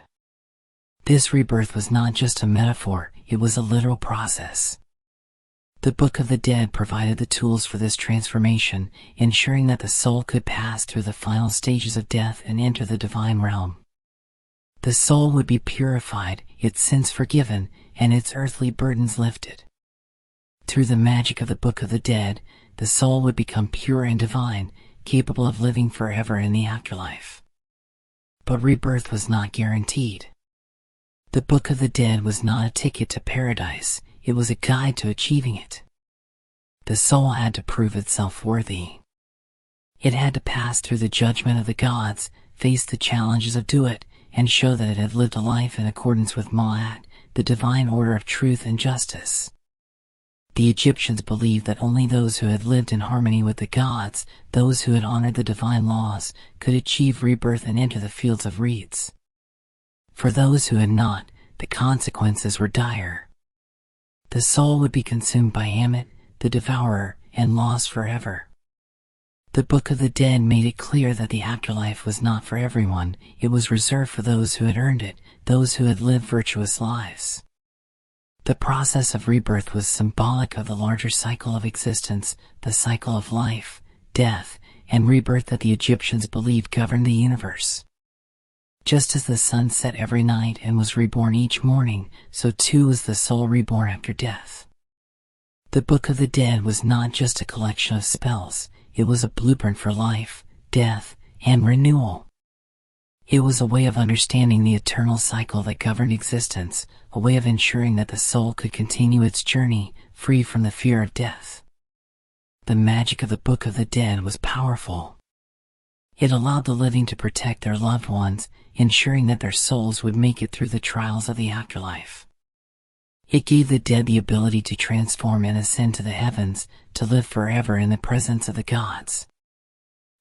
This rebirth was not just a metaphor, it was a literal process. The Book of the Dead provided the tools for this transformation, ensuring that the soul could pass through the final stages of death and enter the divine realm. The soul would be purified, its sins forgiven, and its earthly burdens lifted. Through the magic of the Book of the Dead, the soul would become pure and divine, capable of living forever in the afterlife. But rebirth was not guaranteed. The Book of the Dead was not a ticket to paradise, it was a guide to achieving it. The soul had to prove itself worthy. It had to pass through the judgment of the gods, face the challenges of Duat, and show that it had lived a life in accordance with Ma'at, the divine order of truth and justice. The Egyptians believed that only those who had lived in harmony with the gods, those who had honored the divine laws, could achieve rebirth and enter the fields of reeds. For those who had not, the consequences were dire. The soul would be consumed by Ammit, the devourer, and lost forever. The Book of the Dead made it clear that the afterlife was not for everyone, it was reserved for those who had earned it, those who had lived virtuous lives. The process of rebirth was symbolic of the larger cycle of existence, the cycle of life, death, and rebirth that the Egyptians believed governed the universe. Just as the sun set every night and was reborn each morning, so too was the soul reborn after death. The Book of the Dead was not just a collection of spells, it was a blueprint for life, death, and renewal. It was a way of understanding the eternal cycle that governed existence, a way of ensuring that the soul could continue its journey, free from the fear of death. The magic of the Book of the Dead was powerful. It allowed the living to protect their loved ones, ensuring that their souls would make it through the trials of the afterlife. It gave the dead the ability to transform and ascend to the heavens, to live forever in the presence of the gods.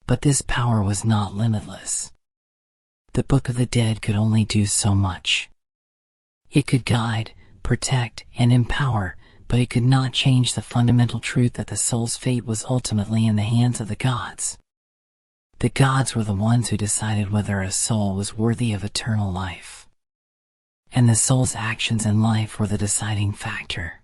But this power was not limitless. The Book of the Dead could only do so much. It could guide, protect, and empower, but it could not change the fundamental truth that the soul's fate was ultimately in the hands of the gods. The gods were the ones who decided whether a soul was worthy of eternal life. And the soul's actions in life were the deciding factor.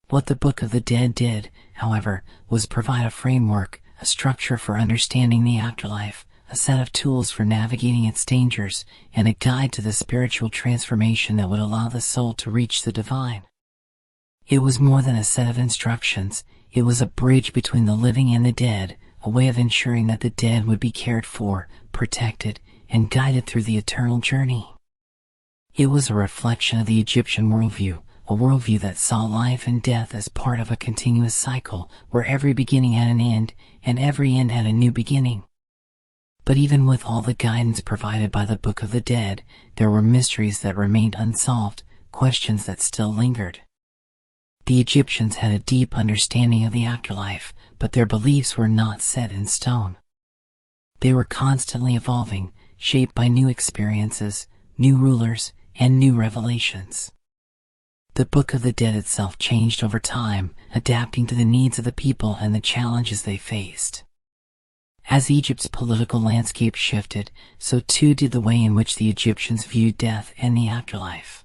What the Book of the Dead did, however, was provide a framework, a structure for understanding the afterlife, a set of tools for navigating its dangers, and a guide to the spiritual transformation that would allow the soul to reach the divine. It was more than a set of instructions, it was a bridge between the living and the dead, a way of ensuring that the dead would be cared for, protected, and guided through the eternal journey. It was a reflection of the Egyptian worldview, a worldview that saw life and death as part of a continuous cycle, where every beginning had an end, and every end had a new beginning. But even with all the guidance provided by the Book of the Dead, there were mysteries that remained unsolved, questions that still lingered. The Egyptians had a deep understanding of the afterlife, but their beliefs were not set in stone. They were constantly evolving, shaped by new experiences, new rulers, and new revelations. The Book of the Dead itself changed over time, adapting to the needs of the people and the challenges they faced. As Egypt's political landscape shifted, so too did the way in which the Egyptians viewed death and the afterlife.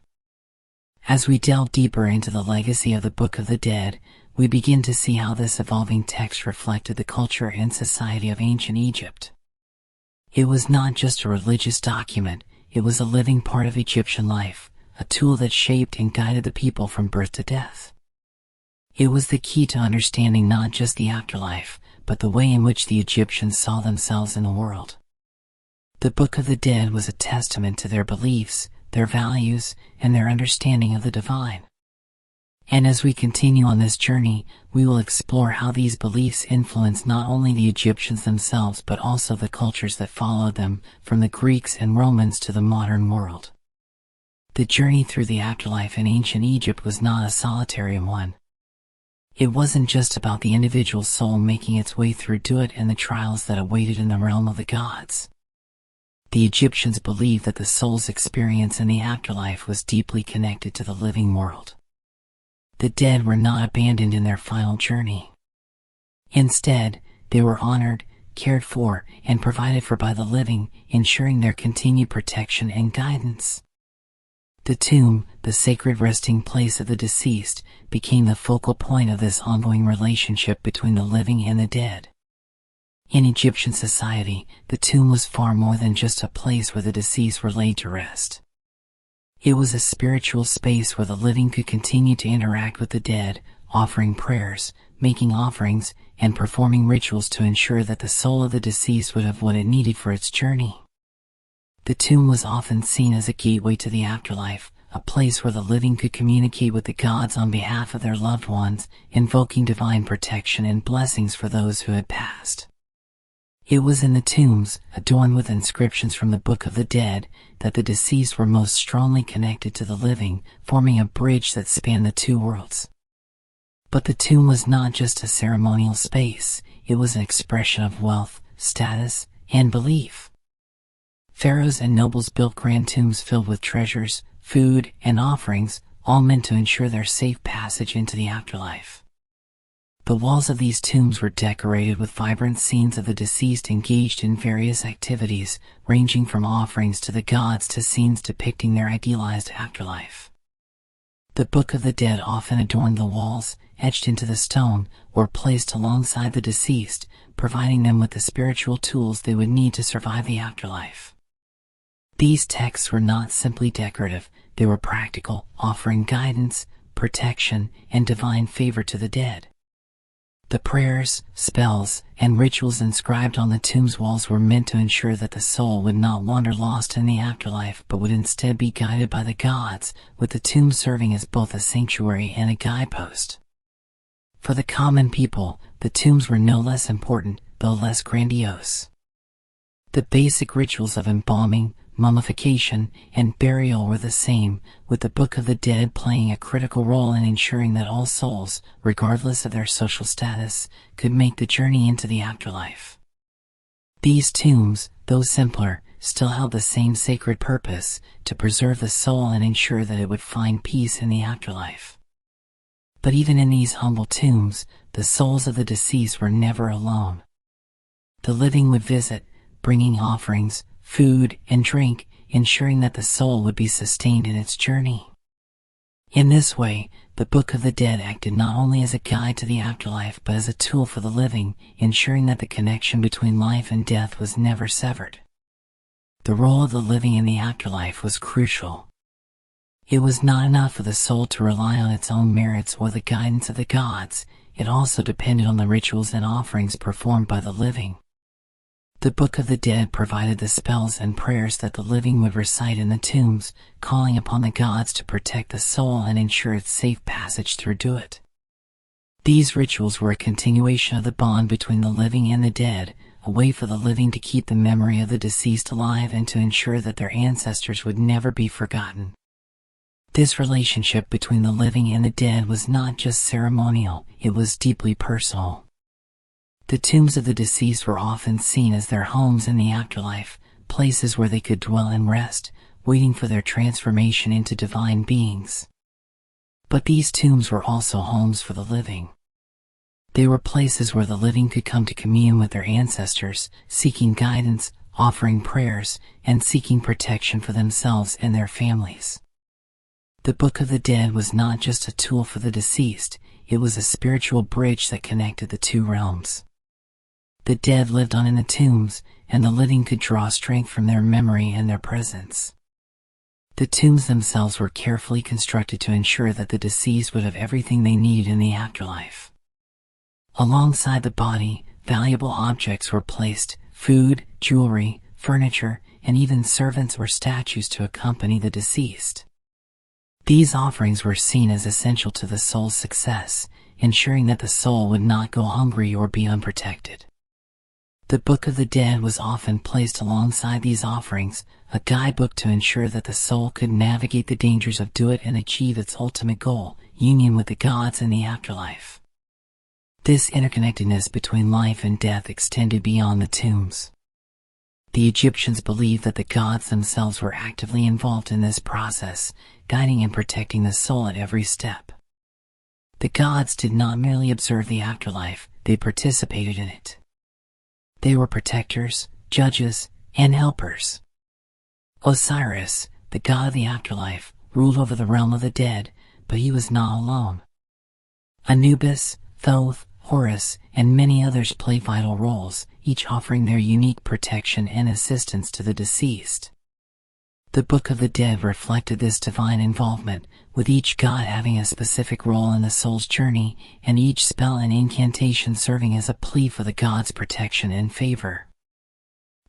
As we delve deeper into the legacy of the Book of the Dead, we begin to see how this evolving text reflected the culture and society of ancient Egypt. It was not just a religious document, it was a living part of Egyptian life, a tool that shaped and guided the people from birth to death. It was the key to understanding not just the afterlife, but the way in which the Egyptians saw themselves in the world. The Book of the Dead was a testament to their beliefs, their values, and their understanding of the divine. And as we continue on this journey, we will explore how these beliefs influenced not only the Egyptians themselves but also the cultures that followed them, from the Greeks and Romans to the modern world. The journey through the afterlife in ancient Egypt was not a solitary one. It wasn't just about the individual soul making its way through it and the trials that awaited in the realm of the gods. The Egyptians believed that the soul's experience in the afterlife was deeply connected to the living world. The dead were not abandoned in their final journey. Instead, they were honored, cared for, and provided for by the living, ensuring their continued protection and guidance. The tomb, the sacred resting place of the deceased, became the focal point of this ongoing relationship between the living and the dead. In Egyptian society, the tomb was far more than just a place where the deceased were laid to rest. It was a spiritual space where the living could continue to interact with the dead, offering prayers, making offerings, and performing rituals to ensure that the soul of the deceased would have what it needed for its journey. The tomb was often seen as a gateway to the afterlife, a place where the living could communicate with the gods on behalf of their loved ones, invoking divine protection and blessings for those who had passed. It was in the tombs, adorned with inscriptions from the Book of the Dead, that the deceased were most strongly connected to the living, forming a bridge that spanned the two worlds. But the tomb was not just a ceremonial space, it was an expression of wealth, status, and belief. Pharaohs and nobles built grand tombs filled with treasures, food, and offerings, all meant to ensure their safe passage into the afterlife. The walls of these tombs were decorated with vibrant scenes of the deceased engaged in various activities, ranging from offerings to the gods to scenes depicting their idealized afterlife. The Book of the Dead often adorned the walls, etched into the stone, or placed alongside the deceased, providing them with the spiritual tools they would need to survive the afterlife. These texts were not simply decorative, they were practical, offering guidance, protection, and divine favor to the dead. The prayers, spells, and rituals inscribed on the tomb's walls were meant to ensure that the soul would not wander lost in the afterlife but would instead be guided by the gods, with the tomb serving as both a sanctuary and a guidepost. For the common people, the tombs were no less important, though less grandiose. The basic rituals of embalming, mummification, and burial were the same, with the Book of the Dead playing a critical role in ensuring that all souls, regardless of their social status, could make the journey into the afterlife. These tombs, though simpler, still held the same sacred purpose, to preserve the soul and ensure that it would find peace in the afterlife. But even in these humble tombs, the souls of the deceased were never alone. The living would visit, bringing offerings, food, and drink, ensuring that the soul would be sustained in its journey. In this way, The Book of the Dead acted not only as a guide to the afterlife but as a tool for the living, ensuring that the connection between life and death was never severed. The role of the living in the afterlife was crucial. It was not enough for the soul to rely on its own merits or the guidance of the gods, it also depended on the rituals and offerings performed by the living. The Book of the Dead provided the spells and prayers that the living would recite in the tombs, calling upon the gods to protect the soul and ensure its safe passage through it. These rituals were a continuation of the bond between the living and the dead, a way for the living to keep the memory of the deceased alive and to ensure that their ancestors would never be forgotten. This relationship between the living and the dead was not just ceremonial, it was deeply personal. The tombs of the deceased were often seen as their homes in the afterlife, places where they could dwell and rest, waiting for their transformation into divine beings. But these tombs were also homes for the living. They were places where the living could come to commune with their ancestors, seeking guidance, offering prayers, and seeking protection for themselves and their families. The Book of the Dead was not just a tool for the deceased, it was a spiritual bridge that connected the two realms. The dead lived on in the tombs, and the living could draw strength from their memory and their presence. The tombs themselves were carefully constructed to ensure that the deceased would have everything they needed in the afterlife. Alongside the body, valuable objects were placed, food, jewelry, furniture, and even servants or statues to accompany the deceased. These offerings were seen as essential to the soul's success, ensuring that the soul would not go hungry or be unprotected. The Book of the Dead was often placed alongside these offerings, a guidebook to ensure that the soul could navigate the dangers of it and achieve its ultimate goal, union with the gods in the afterlife. This interconnectedness between life and death extended beyond the tombs. The Egyptians believed that the gods themselves were actively involved in this process, guiding and protecting the soul at every step. The gods did not merely observe the afterlife, they participated in it. They were protectors, judges, and helpers. Osiris, the god of the afterlife, ruled over the realm of the dead, but he was not alone. Anubis, Thoth, Horus, and many others played vital roles, each offering their unique protection and assistance to the deceased. The Book of the Dead reflected this divine involvement, with each god having a specific role in the soul's journey, and each spell and incantation serving as a plea for the god's protection and favor.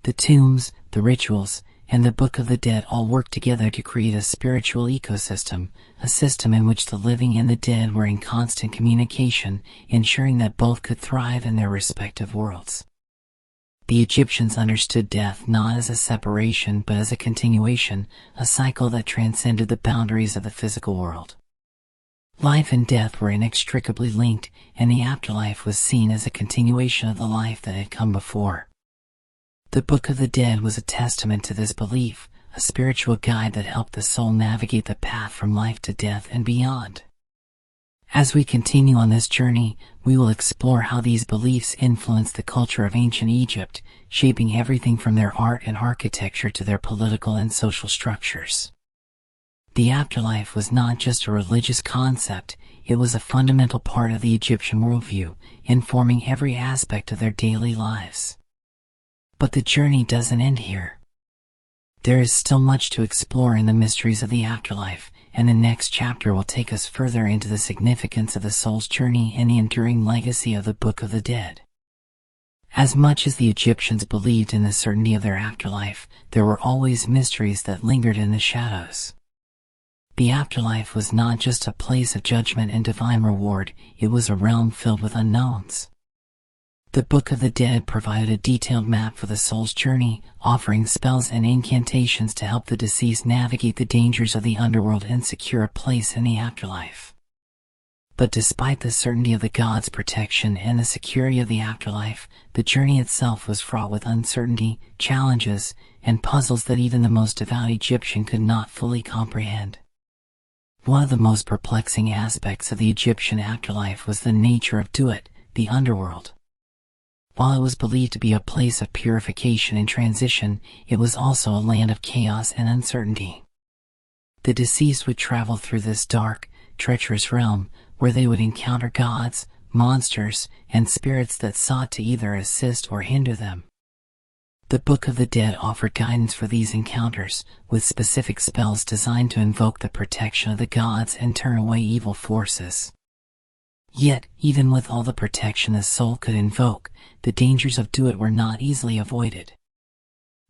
The tombs, the rituals, and the Book of the Dead all worked together to create a spiritual ecosystem, a system in which the living and the dead were in constant communication, ensuring that both could thrive in their respective worlds. The Egyptians understood death not as a separation but as a continuation, a cycle that transcended the boundaries of the physical world. Life and death were inextricably linked, and the afterlife was seen as a continuation of the life that had come before. The Book of the Dead was a testament to this belief, a spiritual guide that helped the soul navigate the path from life to death and beyond. As we continue on this journey, we will explore how these beliefs influenced the culture of ancient Egypt, shaping everything from their art and architecture to their political and social structures. The afterlife was not just a religious concept, it was a fundamental part of the Egyptian worldview, informing every aspect of their daily lives. But the journey doesn't end here. There is still much to explore in the mysteries of the afterlife, and the next chapter will take us further into the significance of the soul's journey and the enduring legacy of the Book of the Dead. As much as the Egyptians believed in the certainty of their afterlife, there were always mysteries that lingered in the shadows. The afterlife was not just a place of judgment and divine reward, it was a realm filled with unknowns. The Book of the Dead provided a detailed map for the soul's journey, offering spells and incantations to help the deceased navigate the dangers of the underworld and secure a place in the afterlife. But despite the certainty of the gods' protection and the security of the afterlife, the journey itself was fraught with uncertainty, challenges, and puzzles that even the most devout Egyptian could not fully comprehend. One of the most perplexing aspects of the Egyptian afterlife was the nature of it, the underworld. While it was believed to be a place of purification and transition, it was also a land of chaos and uncertainty. The deceased would travel through this dark, treacherous realm where they would encounter gods, monsters, and spirits that sought to either assist or hinder them. The Book of the Dead offered guidance for these encounters, with specific spells designed to invoke the protection of the gods and turn away evil forces. Yet, even with all the protection the soul could invoke, the dangers of it were not easily avoided.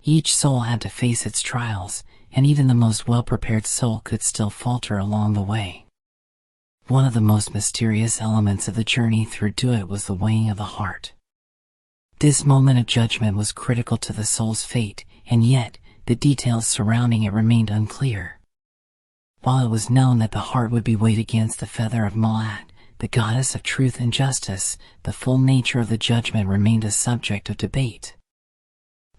Each soul had to face its trials, and even the most well-prepared soul could still falter along the way. One of the most mysterious elements of the journey through it was the weighing of the heart. This moment of judgment was critical to the soul's fate, and yet, the details surrounding it remained unclear. While it was known that the heart would be weighed against the feather of Ma'at, the goddess of truth and justice, the full nature of the judgment remained a subject of debate.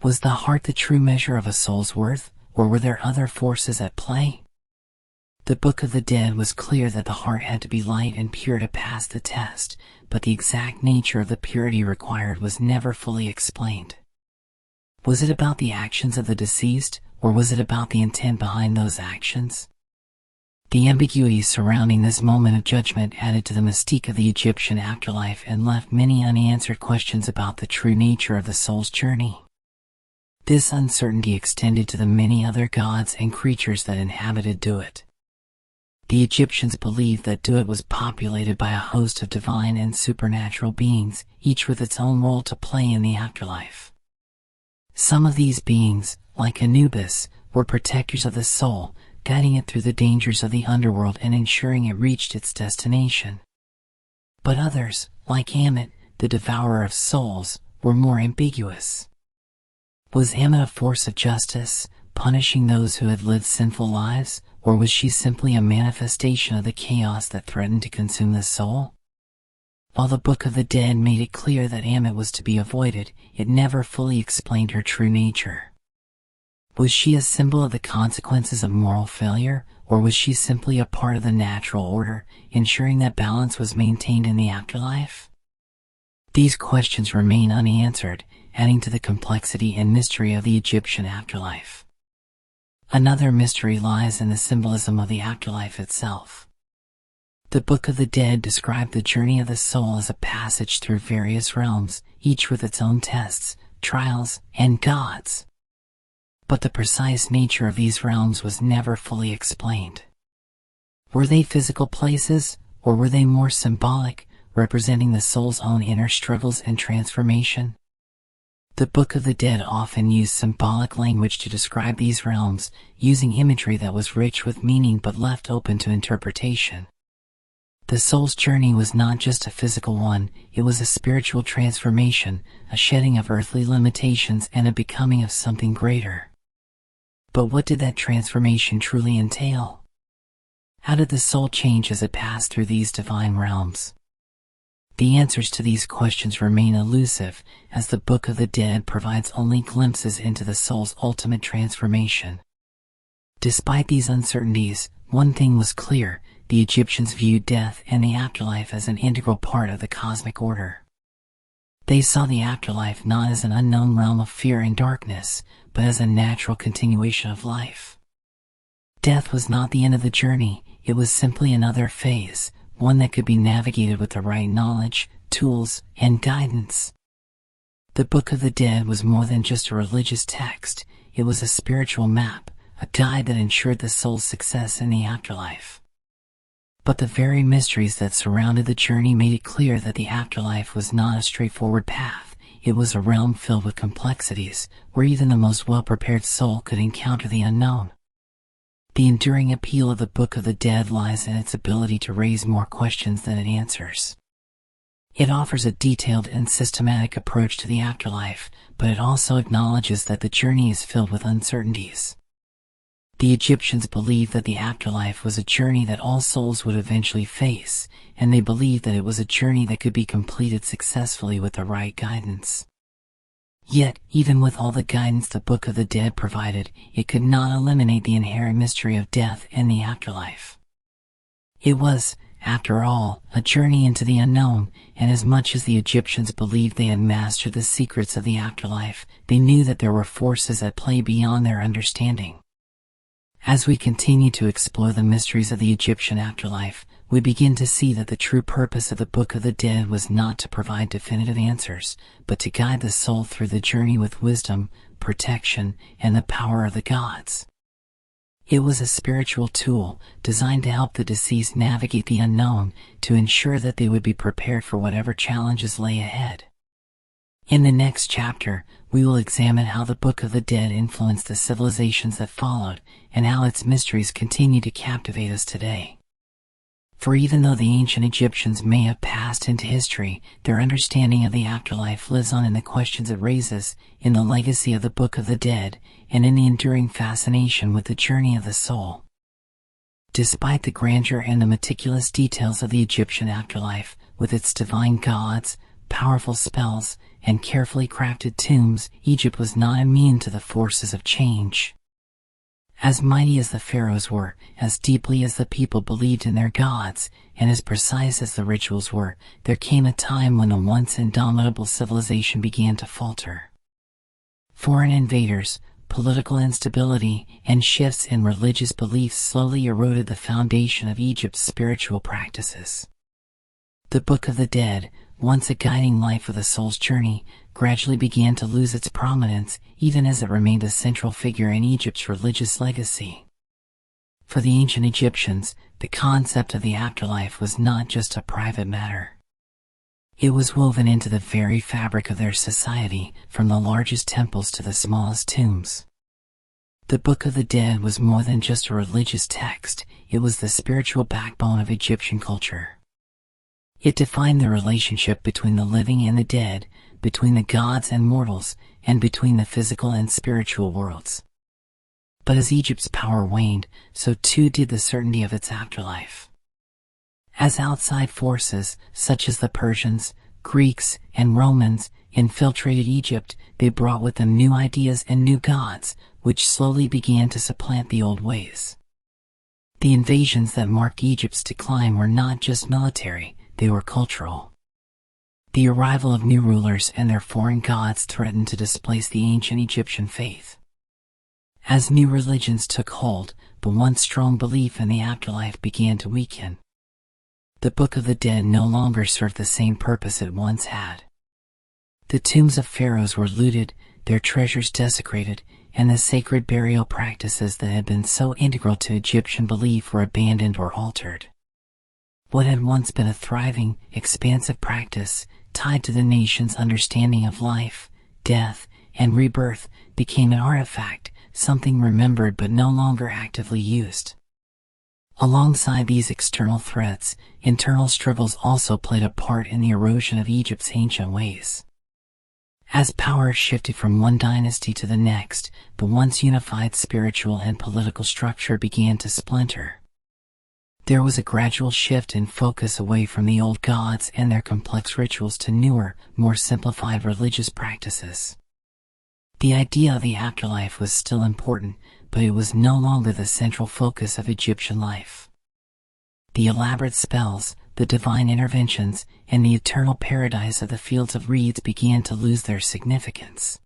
Was the heart the true measure of a soul's worth, or were there other forces at play? The Book of the Dead was clear that the heart had to be light and pure to pass the test, but the exact nature of the purity required was never fully explained. Was it about the actions of the deceased, or was it about the intent behind those actions? The ambiguity surrounding this moment of judgment added to the mystique of the Egyptian afterlife and left many unanswered questions about the true nature of the soul's journey. This uncertainty extended to the many other gods and creatures that inhabited it. The Egyptians believed that it was populated by a host of divine and supernatural beings, each with its own role to play in the afterlife. Some of these beings, like Anubis, were protectors of the soul, guiding it through the dangers of the underworld and ensuring it reached its destination. But others, like Ammit, the devourer of souls, were more ambiguous. Was Ammit a force of justice, punishing those who had lived sinful lives, or was she simply a manifestation of the chaos that threatened to consume the soul? While the Book of the Dead made it clear that Ammit was to be avoided, it never fully explained her true nature. Was she a symbol of the consequences of moral failure, or was she simply a part of the natural order, ensuring that balance was maintained in the afterlife? These questions remain unanswered, adding to the complexity and mystery of the Egyptian afterlife. Another mystery lies in the symbolism of the afterlife itself. The Book of the Dead described the journey of the soul as a passage through various realms, each with its own tests, trials, and gods. But the precise nature of these realms was never fully explained. Were they physical places, or were they more symbolic, representing the soul's own inner struggles and transformation? The Book of the Dead often used symbolic language to describe these realms, using imagery that was rich with meaning but left open to interpretation. The soul's journey was not just a physical one, it was a spiritual transformation, a shedding of earthly limitations and a becoming of something greater. But what did that transformation truly entail? How did the soul change as it passed through these divine realms? The answers to these questions remain elusive, as the Book of the Dead provides only glimpses into the soul's ultimate transformation. Despite these uncertainties, one thing was clear: the Egyptians viewed death and the afterlife as an integral part of the cosmic order. They saw the afterlife not as an unknown realm of fear and darkness, but as a natural continuation of life. Death was not the end of the journey, it was simply another phase, one that could be navigated with the right knowledge, tools, and guidance. The Book of the Dead was more than just a religious text, it was a spiritual map, a guide that ensured the soul's success in the afterlife. But the very mysteries that surrounded the journey made it clear that the afterlife was not a straightforward path. It was a realm filled with complexities, where even the most well-prepared soul could encounter the unknown. The enduring appeal of the Book of the Dead lies in its ability to raise more questions than it answers. It offers a detailed and systematic approach to the afterlife, but it also acknowledges that the journey is filled with uncertainties. The Egyptians believed that the afterlife was a journey that all souls would eventually face, and they believed that it was a journey that could be completed successfully with the right guidance. Yet, even with all the guidance the Book of the Dead provided, it could not eliminate the inherent mystery of death and the afterlife. It was, after all, a journey into the unknown, and as much as the Egyptians believed they had mastered the secrets of the afterlife, they knew that there were forces at play beyond their understanding. As we continue to explore the mysteries of the Egyptian afterlife, we begin to see that the true purpose of the Book of the Dead was not to provide definitive answers, but to guide the soul through the journey with wisdom, protection, and the power of the gods. It was a spiritual tool designed to help the deceased navigate the unknown, to ensure that they would be prepared for whatever challenges lay ahead. In the next chapter, we will examine how the Book of the Dead influenced the civilizations that followed, and how its mysteries continue to captivate us today. For even though the ancient Egyptians may have passed into history, their understanding of the afterlife lives on in the questions it raises, in the legacy of the Book of the Dead, and in the enduring fascination with the journey of the soul. Despite the grandeur and the meticulous details of the Egyptian afterlife, with its divine gods, powerful spells, and carefully crafted tombs, Egypt was not immune to the forces of change. As mighty as the pharaohs were, as deeply as the people believed in their gods, and as precise as the rituals were, there came a time when the once indomitable civilization began to falter. Foreign invaders, political instability, and shifts in religious beliefs slowly eroded the foundation of Egypt's spiritual practices. The Book of the Dead, once a guiding light for the soul's journey, gradually began to lose its prominence, even as it remained a central figure in Egypt's religious legacy. For the ancient Egyptians, the concept of the afterlife was not just a private matter. It was woven into the very fabric of their society, from the largest temples to the smallest tombs. The Book of the Dead was more than just a religious text, it was the spiritual backbone of Egyptian culture. It defined the relationship between the living and the dead, between the gods and mortals, and between the physical and spiritual worlds. But as Egypt's power waned, so too did the certainty of its afterlife. As outside forces, such as the Persians, Greeks, and Romans, infiltrated Egypt, they brought with them new ideas and new gods, which slowly began to supplant the old ways. The invasions that marked Egypt's decline were not just military, they were cultural. The arrival of new rulers and their foreign gods threatened to displace the ancient Egyptian faith. As new religions took hold, the once strong belief in the afterlife began to weaken. The Book of the Dead no longer served the same purpose it once had. The tombs of pharaohs were looted, their treasures desecrated, and the sacred burial practices that had been so integral to Egyptian belief were abandoned or altered. What had once been a thriving, expansive practice, tied to the nation's understanding of life, death, and rebirth, became an artifact, something remembered but no longer actively used. Alongside these external threats, internal struggles also played a part in the erosion of Egypt's ancient ways. As power shifted from one dynasty to the next, the once unified spiritual and political structure began to splinter. There was a gradual shift in focus away from the old gods and their complex rituals to newer, more simplified religious practices. The idea of the afterlife was still important, but it was no longer the central focus of Egyptian life. The elaborate spells, the divine interventions, and the eternal paradise of the fields of reeds began to lose their significance.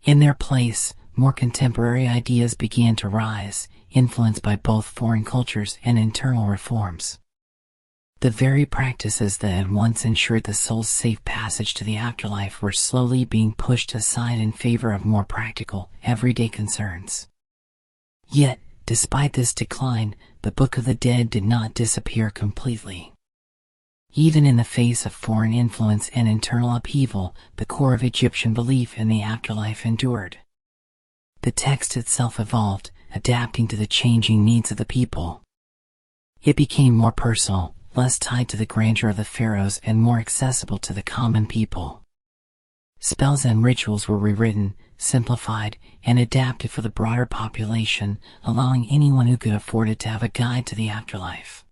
In their place, more contemporary ideas began to rise, influenced by both foreign cultures and internal reforms. The very practices that had once ensured the soul's safe passage to the afterlife were slowly being pushed aside in favor of more practical, everyday concerns. Yet, despite this decline, the Book of the Dead did not disappear completely. Even in the face of foreign influence and internal upheaval, the core of Egyptian belief in the afterlife endured. The text itself evolved, adapting to the changing needs of the people. It became more personal, less tied to the grandeur of the pharaohs and more accessible to the common people. Spells and rituals were rewritten, simplified, and adapted for the broader population, allowing anyone who could afford it to have a guide to the afterlife.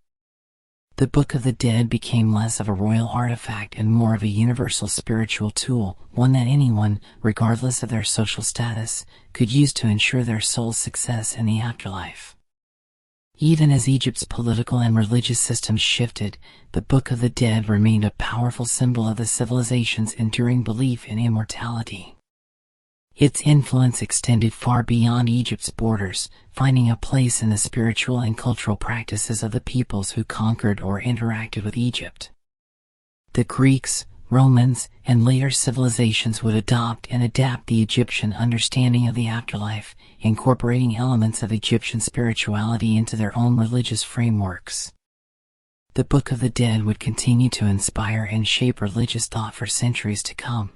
The Book of the Dead became less of a royal artifact and more of a universal spiritual tool, one that anyone, regardless of their social status, could use to ensure their soul's success in the afterlife. Even as Egypt's political and religious systems shifted, the Book of the Dead remained a powerful symbol of the civilization's enduring belief in immortality. Its influence extended far beyond Egypt's borders, finding a place in the spiritual and cultural practices of the peoples who conquered or interacted with Egypt. The Greeks, Romans, and later civilizations would adopt and adapt the Egyptian understanding of the afterlife, incorporating elements of Egyptian spirituality into their own religious frameworks. The Book of the Dead would continue to inspire and shape religious thought for centuries to come.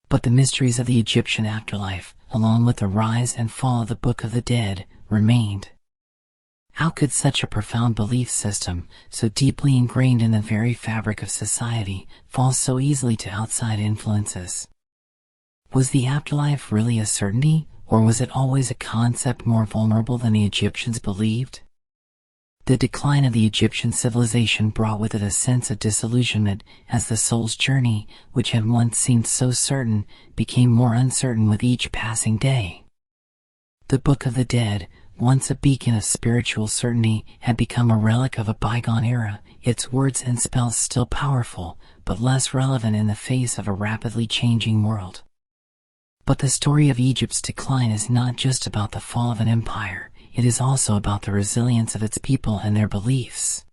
But the mysteries of the Egyptian afterlife, along with the rise and fall of the Book of the Dead, remained. How could such a profound belief system, so deeply ingrained in the very fabric of society, fall so easily to outside influences? Was the afterlife really a certainty, or was it always a concept more vulnerable than the Egyptians believed? The decline of the Egyptian civilization brought with it a sense of disillusionment as the soul's journey, which had once seemed so certain, became more uncertain with each passing day. The Book of the Dead, once a beacon of spiritual certainty, had become a relic of a bygone era, its words and spells still powerful, but less relevant in the face of a rapidly changing world. But the story of Egypt's decline is not just about the fall of an empire, it is also about the resilience of its people and their beliefs.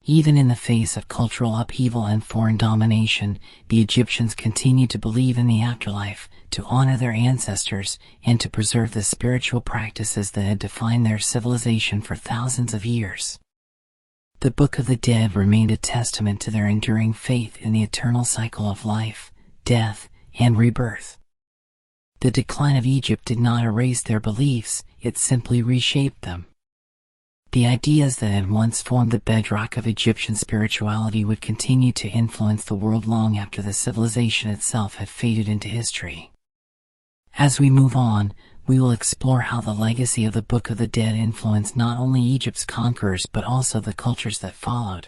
Even in the face of cultural upheaval and foreign domination, the Egyptians continued to believe in the afterlife, to honor their ancestors, and to preserve the spiritual practices that had defined their civilization for thousands of years. The Book of the Dead remained a testament to their enduring faith in the eternal cycle of life, death, and rebirth. The decline of Egypt did not erase their beliefs, it simply reshaped them. The ideas that had once formed the bedrock of Egyptian spirituality would continue to influence the world long after the civilization itself had faded into history. As we move on, we will explore how the legacy of the Book of the Dead influenced not only Egypt's conquerors but also the cultures that followed.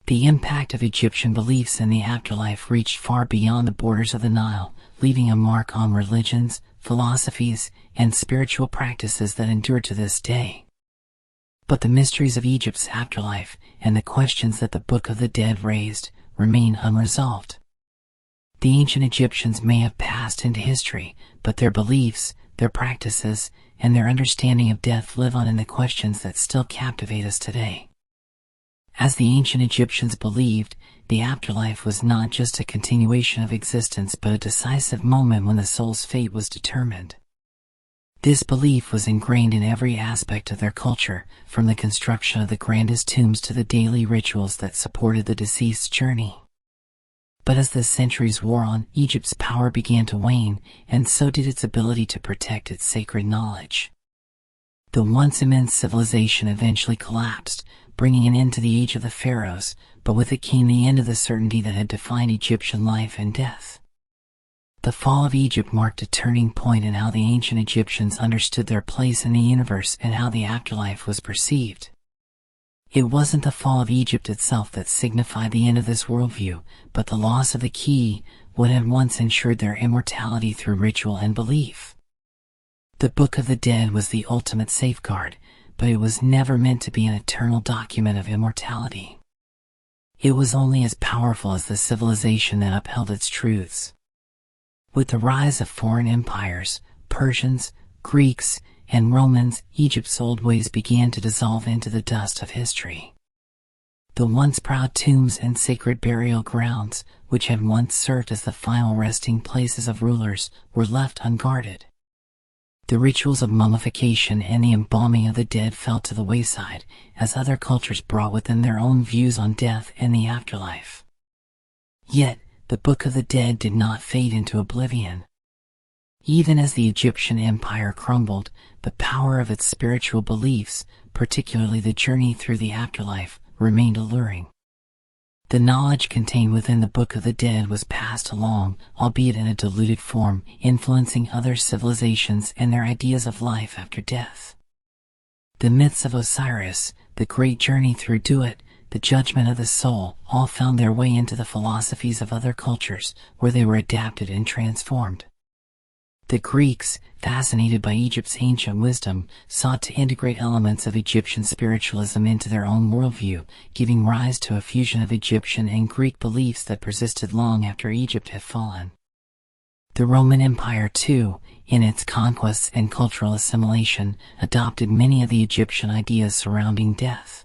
The impact of Egyptian beliefs in the afterlife reached far beyond the borders of the Nile, leaving a mark on religions, philosophies, and spiritual practices that endure to this day. But the mysteries of Egypt's afterlife, and the questions that the Book of the Dead raised, remain unresolved. The ancient Egyptians may have passed into history, but their beliefs, their practices, and their understanding of death live on in the questions that still captivate us today. As the ancient Egyptians believed, the afterlife was not just a continuation of existence but a decisive moment when the soul's fate was determined. This belief was ingrained in every aspect of their culture, from the construction of the grandest tombs to the daily rituals that supported the deceased's journey. But as the centuries wore on, Egypt's power began to wane, and so did its ability to protect its sacred knowledge. The once immense civilization eventually collapsed, bringing an end to the age of the pharaohs, but with it came the end of the certainty that had defined Egyptian life and death. The fall of Egypt marked a turning point in how the ancient Egyptians understood their place in the universe and how the afterlife was perceived. It wasn't the fall of Egypt itself that signified the end of this worldview, but the loss of the key, what had once ensured their immortality through ritual and belief. The Book of the Dead was the ultimate safeguard, but it was never meant to be an eternal document of immortality. It was only as powerful as the civilization that upheld its truths. With the rise of foreign empires, Persians, Greeks, and Romans, Egypt's old ways began to dissolve into the dust of history. The once proud tombs and sacred burial grounds, which had once served as the final resting places of rulers, were left unguarded. The rituals of mummification and the embalming of the dead fell to the wayside, as other cultures brought with them their own views on death and the afterlife. Yet, the Book of the Dead did not fade into oblivion. Even as the Egyptian empire crumbled, the power of its spiritual beliefs, particularly the journey through the afterlife, remained alluring. The knowledge contained within the Book of the Dead was passed along, albeit in a diluted form, influencing other civilizations and their ideas of life after death. The myths of Osiris, the great journey through Duat, the judgment of the soul, all found their way into the philosophies of other cultures, where they were adapted and transformed. The Greeks, fascinated by Egypt's ancient wisdom, sought to integrate elements of Egyptian spiritualism into their own worldview, giving rise to a fusion of Egyptian and Greek beliefs that persisted long after Egypt had fallen. The Roman Empire, too, in its conquests and cultural assimilation, adopted many of the Egyptian ideas surrounding death.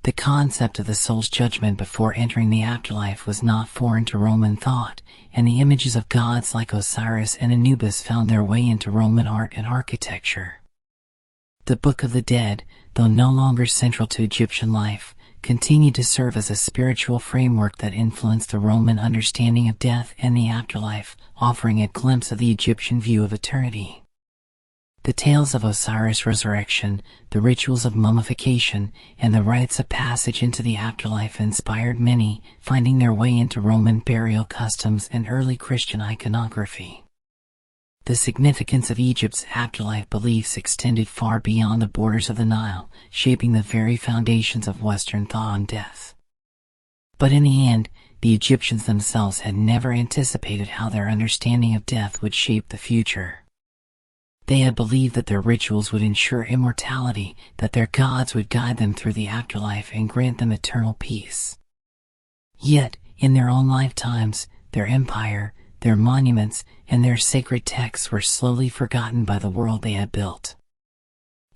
The concept of the soul's judgment before entering the afterlife was not foreign to Roman thought, and the images of gods like Osiris and Anubis found their way into Roman art and architecture. The Book of the Dead, though no longer central to Egyptian life, continued to serve as a spiritual framework that influenced the Roman understanding of death and the afterlife, offering a glimpse of the Egyptian view of eternity. The tales of Osiris' resurrection, the rituals of mummification, and the rites of passage into the afterlife inspired many, finding their way into Roman burial customs and early Christian iconography. The significance of Egypt's afterlife beliefs extended far beyond the borders of the Nile, shaping the very foundations of Western thought on death. But in the end, the Egyptians themselves had never anticipated how their understanding of death would shape the future. They had believed that their rituals would ensure immortality, that their gods would guide them through the afterlife and grant them eternal peace. Yet, in their own lifetimes, their empire, their monuments, and their sacred texts were slowly forgotten by the world they had built.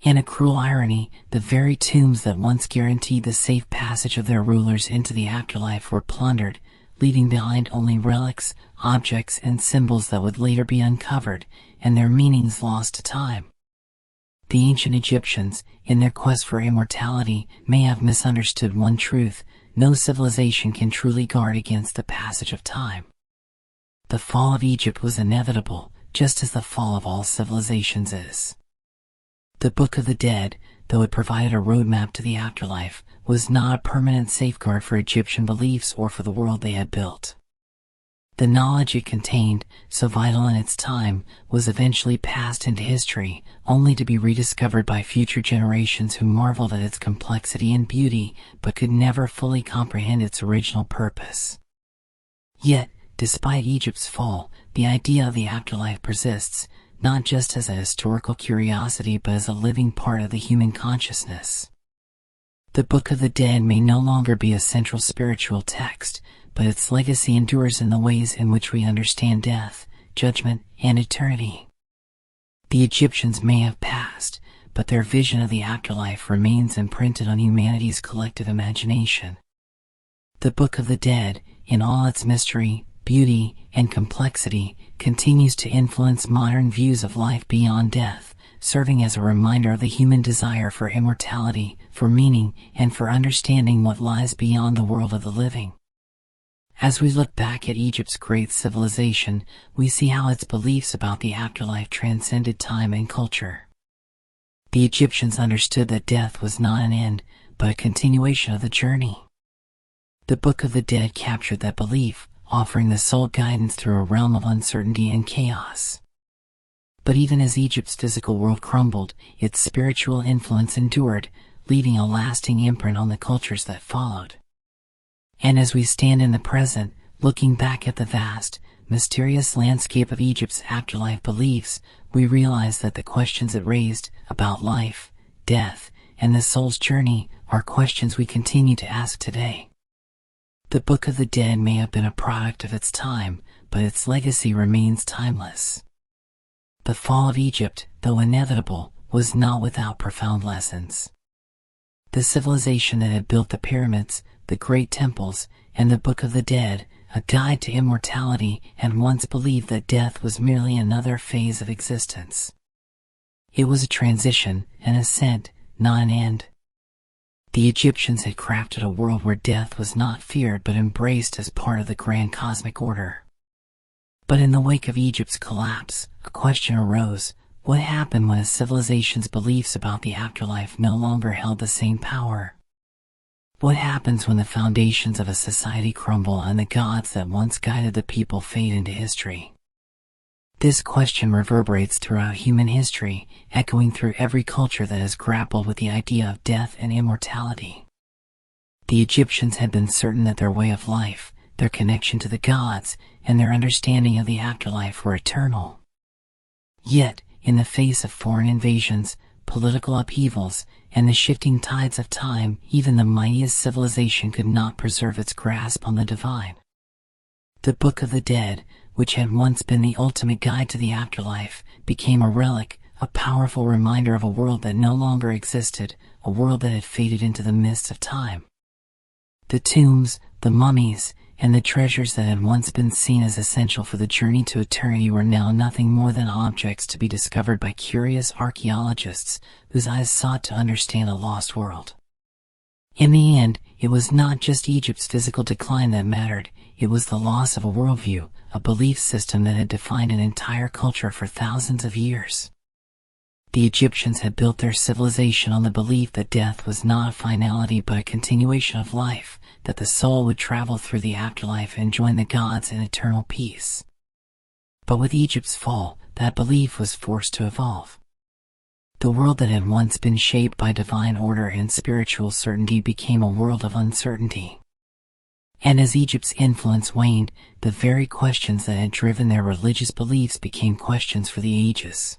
In a cruel irony, the very tombs that once guaranteed the safe passage of their rulers into the afterlife were plundered, leaving behind only relics, objects, and symbols that would later be uncovered, and their meanings lost to time. The ancient Egyptians, in their quest for immortality, may have misunderstood one truth: no civilization can truly guard against the passage of time. The fall of Egypt was inevitable, just as the fall of all civilizations is. The Book of the Dead, though it provided a roadmap to the afterlife, was not a permanent safeguard for Egyptian beliefs or for the world they had built. The knowledge it contained, so vital in its time, was eventually passed into history, only to be rediscovered by future generations who marveled at its complexity and beauty, but could never fully comprehend its original purpose. Yet, despite Egypt's fall, the idea of the afterlife persists, not just as a historical curiosity but as a living part of the human consciousness. The Book of the Dead may no longer be a central spiritual text, but its legacy endures in the ways in which we understand death, judgment, and eternity. The Egyptians may have passed, but their vision of the afterlife remains imprinted on humanity's collective imagination. The Book of the Dead, in all its mystery, beauty, and complexity, continues to influence modern views of life beyond death, serving as a reminder of the human desire for immortality, for meaning, and for understanding what lies beyond the world of the living. As we look back at Egypt's great civilization, we see how its beliefs about the afterlife transcended time and culture. The Egyptians understood that death was not an end, but a continuation of the journey. The Book of the Dead captured that belief, offering the soul guidance through a realm of uncertainty and chaos. But even as Egypt's physical world crumbled, its spiritual influence endured, leaving a lasting imprint on the cultures that followed. And as we stand in the present, looking back at the vast, mysterious landscape of Egypt's afterlife beliefs, we realize that the questions it raised about life, death, and the soul's journey are questions we continue to ask today. The Book of the Dead may have been a product of its time, but its legacy remains timeless. The fall of Egypt, though inevitable, was not without profound lessons. The civilization that had built the pyramids, the great temples, and the Book of the Dead, a guide to immortality, had once believed that death was merely another phase of existence. It was a transition, an ascent, not an end. The Egyptians had crafted a world where death was not feared but embraced as part of the grand cosmic order. But in the wake of Egypt's collapse, a question arose: what happened when a civilization's beliefs about the afterlife no longer held the same power? What happens when the foundations of a society crumble and the gods that once guided the people fade into history? This question reverberates throughout human history, echoing through every culture that has grappled with the idea of death and immortality. The Egyptians had been certain that their way of life, their connection to the gods, and their understanding of the afterlife were eternal. Yet, in the face of foreign invasions, political upheavals, and the shifting tides of time, even the mightiest civilization could not preserve its grasp on the divine. The Book of the Dead, which had once been the ultimate guide to the afterlife, became a relic, a powerful reminder of a world that no longer existed, a world that had faded into the mists of time. The tombs, the mummies, and the treasures that had once been seen as essential for the journey to eternity were now nothing more than objects to be discovered by curious archaeologists whose eyes sought to understand a lost world. In the end, it was not just Egypt's physical decline that mattered, it was the loss of a worldview, a belief system that had defined an entire culture for thousands of years. The Egyptians had built their civilization on the belief that death was not a finality but a continuation of life, that the soul would travel through the afterlife and join the gods in eternal peace. But with Egypt's fall, that belief was forced to evolve. The world that had once been shaped by divine order and spiritual certainty became a world of uncertainty. And as Egypt's influence waned, the very questions that had driven their religious beliefs became questions for the ages.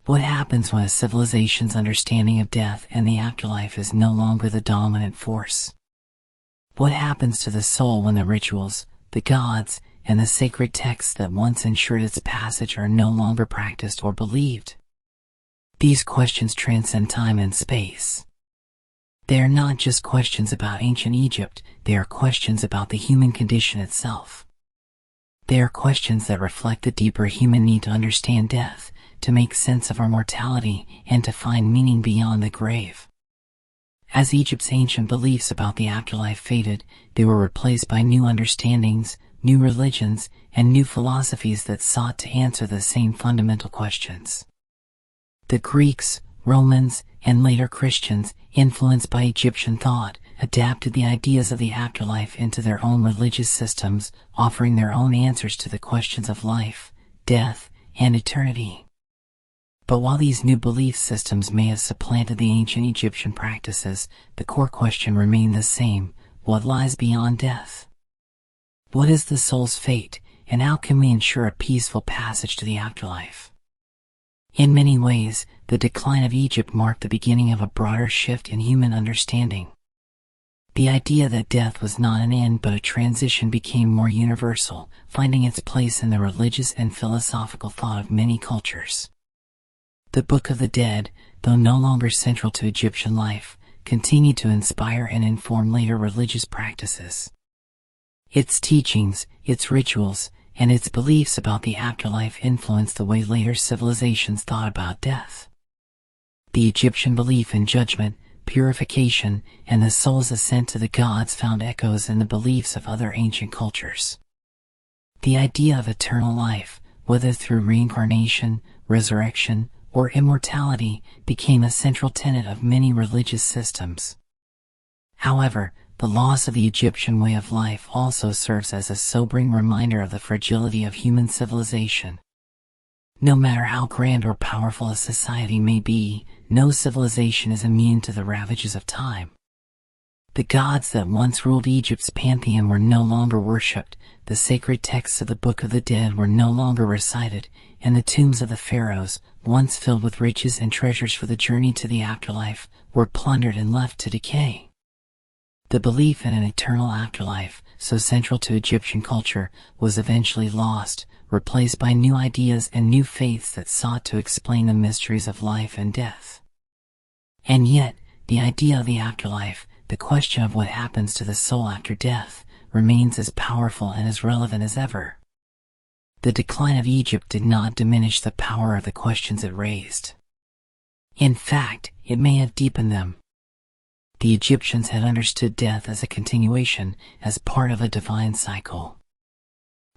What happens when a civilization's understanding of death and the afterlife is no longer the dominant force? What happens to the soul when the rituals, the gods, and the sacred texts that once ensured its passage are no longer practiced or believed? These questions transcend time and space. They are not just questions about ancient Egypt, they are questions about the human condition itself. They are questions that reflect the deeper human need to understand death, to make sense of our mortality, and to find meaning beyond the grave. As Egypt's ancient beliefs about the afterlife faded, they were replaced by new understandings, new religions, and new philosophies that sought to answer the same fundamental questions. The Greeks, Romans, and later Christians, influenced by Egyptian thought, adapted the ideas of the afterlife into their own religious systems, offering their own answers to the questions of life, death, and eternity. But while these new belief systems may have supplanted the ancient Egyptian practices, the core question remained the same: what lies beyond death? What is the soul's fate, and how can we ensure a peaceful passage to the afterlife? In many ways, the decline of Egypt marked the beginning of a broader shift in human understanding. The idea that death was not an end but a transition became more universal, finding its place in the religious and philosophical thought of many cultures. The Book of the Dead, though no longer central to Egyptian life, continued to inspire and inform later religious practices. Its teachings, its rituals, and its beliefs about the afterlife influenced the way later civilizations thought about death. The Egyptian belief in judgment, purification, and the soul's ascent to the gods found echoes in the beliefs of other ancient cultures. The idea of eternal life, whether through reincarnation, resurrection, or immortality, became a central tenet of many religious systems. However, the loss of the Egyptian way of life also serves as a sobering reminder of the fragility of human civilization. No matter how grand or powerful a society may be, no civilization is immune to the ravages of time. The gods that once ruled Egypt's pantheon were no longer worshipped, the sacred texts of the Book of the Dead were no longer recited, and the tombs of the pharaohs, once filled with riches and treasures for the journey to the afterlife, were plundered and left to decay. The belief in an eternal afterlife, so central to Egyptian culture, was eventually lost, replaced by new ideas and new faiths that sought to explain the mysteries of life and death. And yet, the idea of the afterlife, the question of what happens to the soul after death, remains as powerful and as relevant as ever. The decline of Egypt did not diminish the power of the questions it raised. In fact, it may have deepened them. The Egyptians had understood death as a continuation, as part of a divine cycle.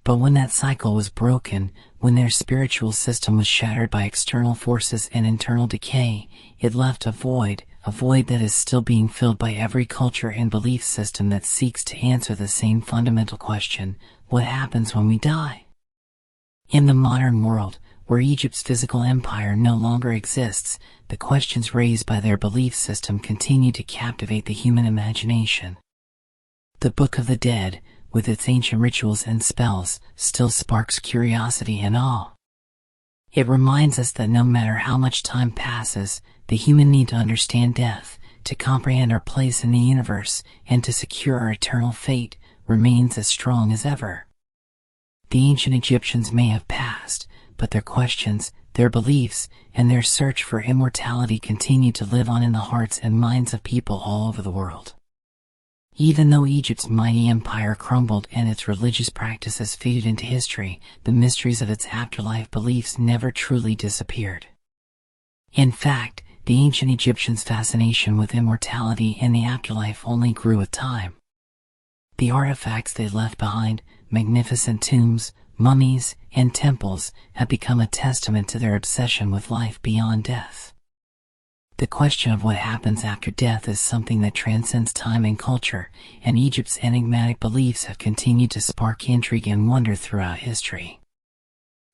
But when that cycle was broken, when their spiritual system was shattered by external forces and internal decay, it left a void that is still being filled by every culture and belief system that seeks to answer the same fundamental question: what happens when we die? In the modern world, where Egypt's physical empire no longer exists, the questions raised by their belief system continue to captivate the human imagination. The Book of the Dead, with its ancient rituals and spells, still sparks curiosity and awe. It reminds us that no matter how much time passes, the human need to understand death, to comprehend our place in the universe, and to secure our eternal fate, remains as strong as ever. The ancient Egyptians may have passed, but their questions, their beliefs, and their search for immortality continue to live on in the hearts and minds of people all over the world. Even though Egypt's mighty empire crumbled and its religious practices faded into history, the mysteries of its afterlife beliefs never truly disappeared. In fact, the ancient Egyptians' fascination with immortality and the afterlife only grew with time. The artifacts they left behind, magnificent tombs, mummies, and temples, have become a testament to their obsession with life beyond death. The question of what happens after death is something that transcends time and culture, and Egypt's enigmatic beliefs have continued to spark intrigue and wonder throughout history.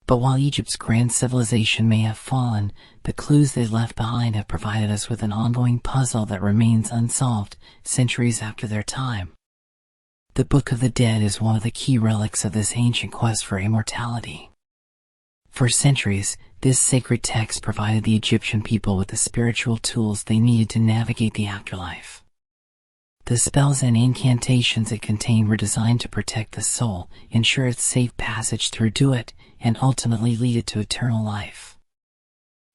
But while Egypt's grand civilization may have fallen, the clues they left behind have provided us with an ongoing puzzle that remains unsolved centuries after their time. The Book of the Dead is one of the key relics of this ancient quest for immortality. For centuries, this sacred text provided the Egyptian people with the spiritual tools they needed to navigate the afterlife. The spells and incantations it contained were designed to protect the soul, ensure its safe passage through it, and ultimately lead it to eternal life.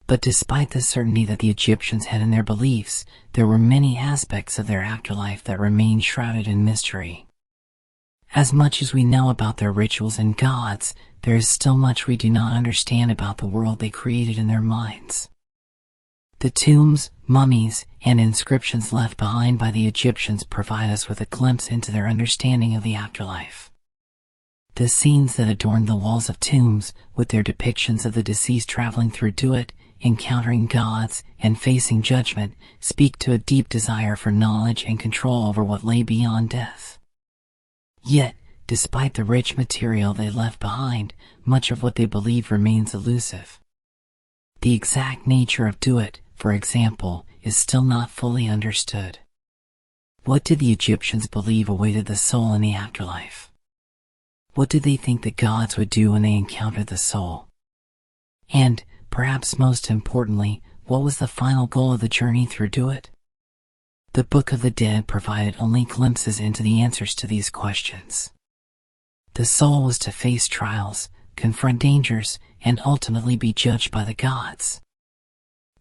But despite the certainty that the Egyptians had in their beliefs, there were many aspects of their afterlife that remained shrouded in mystery. As much as we know about their rituals and gods, there is still much we do not understand about the world they created in their minds. The tombs, mummies, and inscriptions left behind by the Egyptians provide us with a glimpse into their understanding of the afterlife. The scenes that adorn the walls of tombs, with their depictions of the deceased traveling through it, encountering gods, and facing judgment, speak to a deep desire for knowledge and control over what lay beyond death. Yet, despite the rich material they left behind, much of what they believe remains elusive. The exact nature of it, for example, is still not fully understood. What did the Egyptians believe awaited the soul in the afterlife? What did they think the gods would do when they encountered the soul? And, perhaps most importantly, what was the final goal of the journey through it? The Book of the Dead provided only glimpses into the answers to these questions. The soul was to face trials, confront dangers, and ultimately be judged by the gods.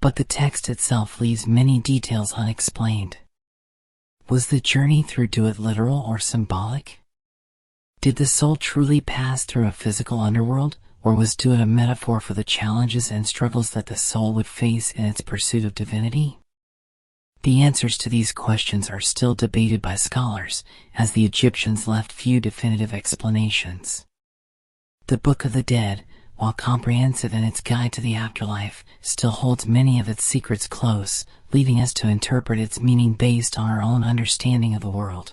But the text itself leaves many details unexplained. Was the journey through it literal or symbolic? Did the soul truly pass through a physical underworld, or was it a metaphor for the challenges and struggles that the soul would face in its pursuit of divinity? The answers to these questions are still debated by scholars, as the Egyptians left few definitive explanations. The Book of the Dead, while comprehensive in its guide to the afterlife, still holds many of its secrets close, leaving us to interpret its meaning based on our own understanding of the world.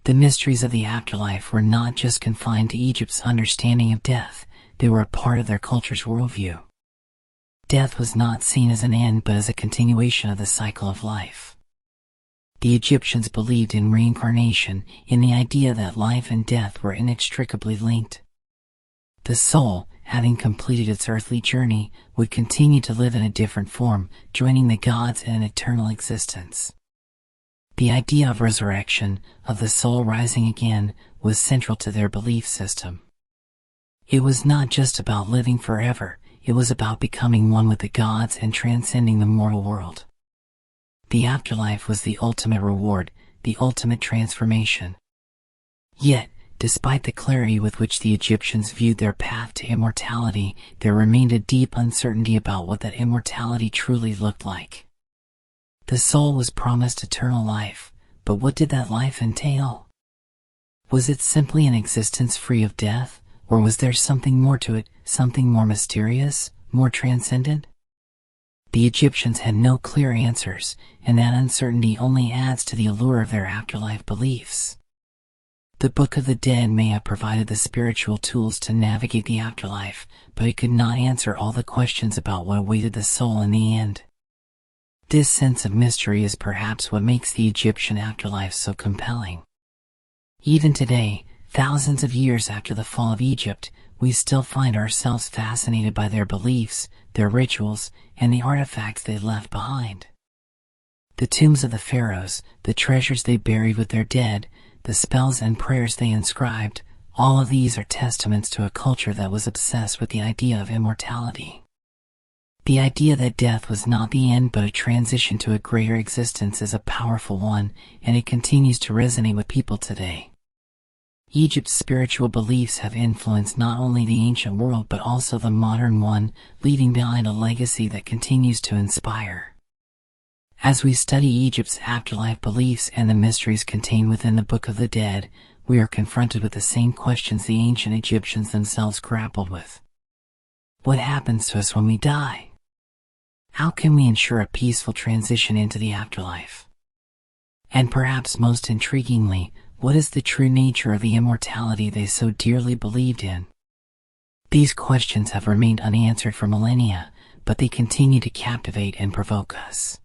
The mysteries of the afterlife were not just confined to Egypt's understanding of death, they were a part of their culture's worldview. Death was not seen as an end but as a continuation of the cycle of life. The Egyptians believed in reincarnation, in the idea that life and death were inextricably linked. The soul, having completed its earthly journey, would continue to live in a different form, joining the gods in an eternal existence. The idea of resurrection, of the soul rising again, was central to their belief system. It was not just about living forever, it was about becoming one with the gods and transcending the mortal world. The afterlife was the ultimate reward, the ultimate transformation. Yet, despite the clarity with which the Egyptians viewed their path to immortality, there remained a deep uncertainty about what that immortality truly looked like. The soul was promised eternal life, but what did that life entail? Was it simply an existence free of death, or was there something more to it, something more mysterious, more transcendent? The Egyptians had no clear answers, and that uncertainty only adds to the allure of their afterlife beliefs. The Book of the Dead may have provided the spiritual tools to navigate the afterlife, but it could not answer all the questions about what awaited the soul in the end. This sense of mystery is perhaps what makes the Egyptian afterlife so compelling. Even today, thousands of years after the fall of Egypt, we still find ourselves fascinated by their beliefs, their rituals, and the artifacts they left behind. The tombs of the pharaohs, the treasures they buried with their dead, the spells and prayers they inscribed, All of these are testaments to a culture that was obsessed with the idea of immortality. The idea that death was not the end but a transition to a greater existence is a powerful one, and it continues to resonate with people today. Egypt's spiritual beliefs have influenced not only the ancient world but also the modern one, leaving behind a legacy that continues to inspire. As we study Egypt's afterlife beliefs and the mysteries contained within the Book of the Dead, we are confronted with the same questions the ancient Egyptians themselves grappled with. What happens to us when we die? How can we ensure a peaceful transition into the afterlife? And perhaps most intriguingly, what is the true nature of the immortality they so dearly believed in? These questions have remained unanswered for millennia, but they continue to captivate and provoke us.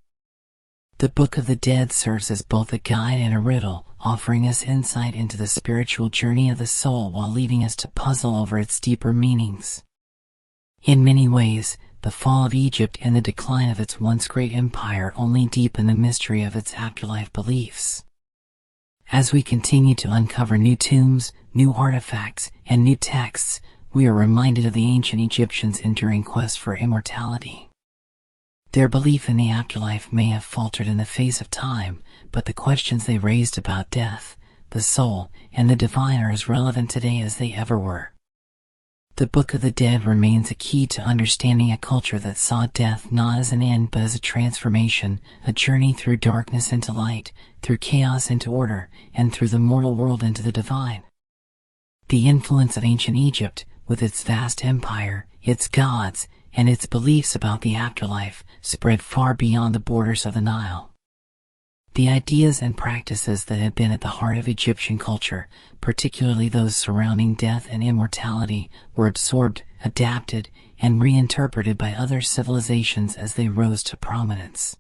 The Book of the Dead serves as both a guide and a riddle, offering us insight into the spiritual journey of the soul while leaving us to puzzle over its deeper meanings. In many ways, the fall of Egypt and the decline of its once great empire only deepen the mystery of its afterlife beliefs. As we continue to uncover new tombs, new artifacts, and new texts, we are reminded of the ancient Egyptians' enduring quest for immortality. Their belief in the afterlife may have faltered in the face of time, but the questions they raised about death, the soul, and the divine are as relevant today as they ever were. The Book of the Dead remains a key to understanding a culture that saw death not as an end but as a transformation, a journey through darkness into light, through chaos into order, and through the mortal world into the divine. The influence of ancient Egypt, with its vast empire, its gods, and its beliefs about the afterlife, spread far beyond the borders of the Nile. The ideas and practices that had been at the heart of Egyptian culture, particularly those surrounding death and immortality, were absorbed, adapted, and reinterpreted by other civilizations as they rose to prominence.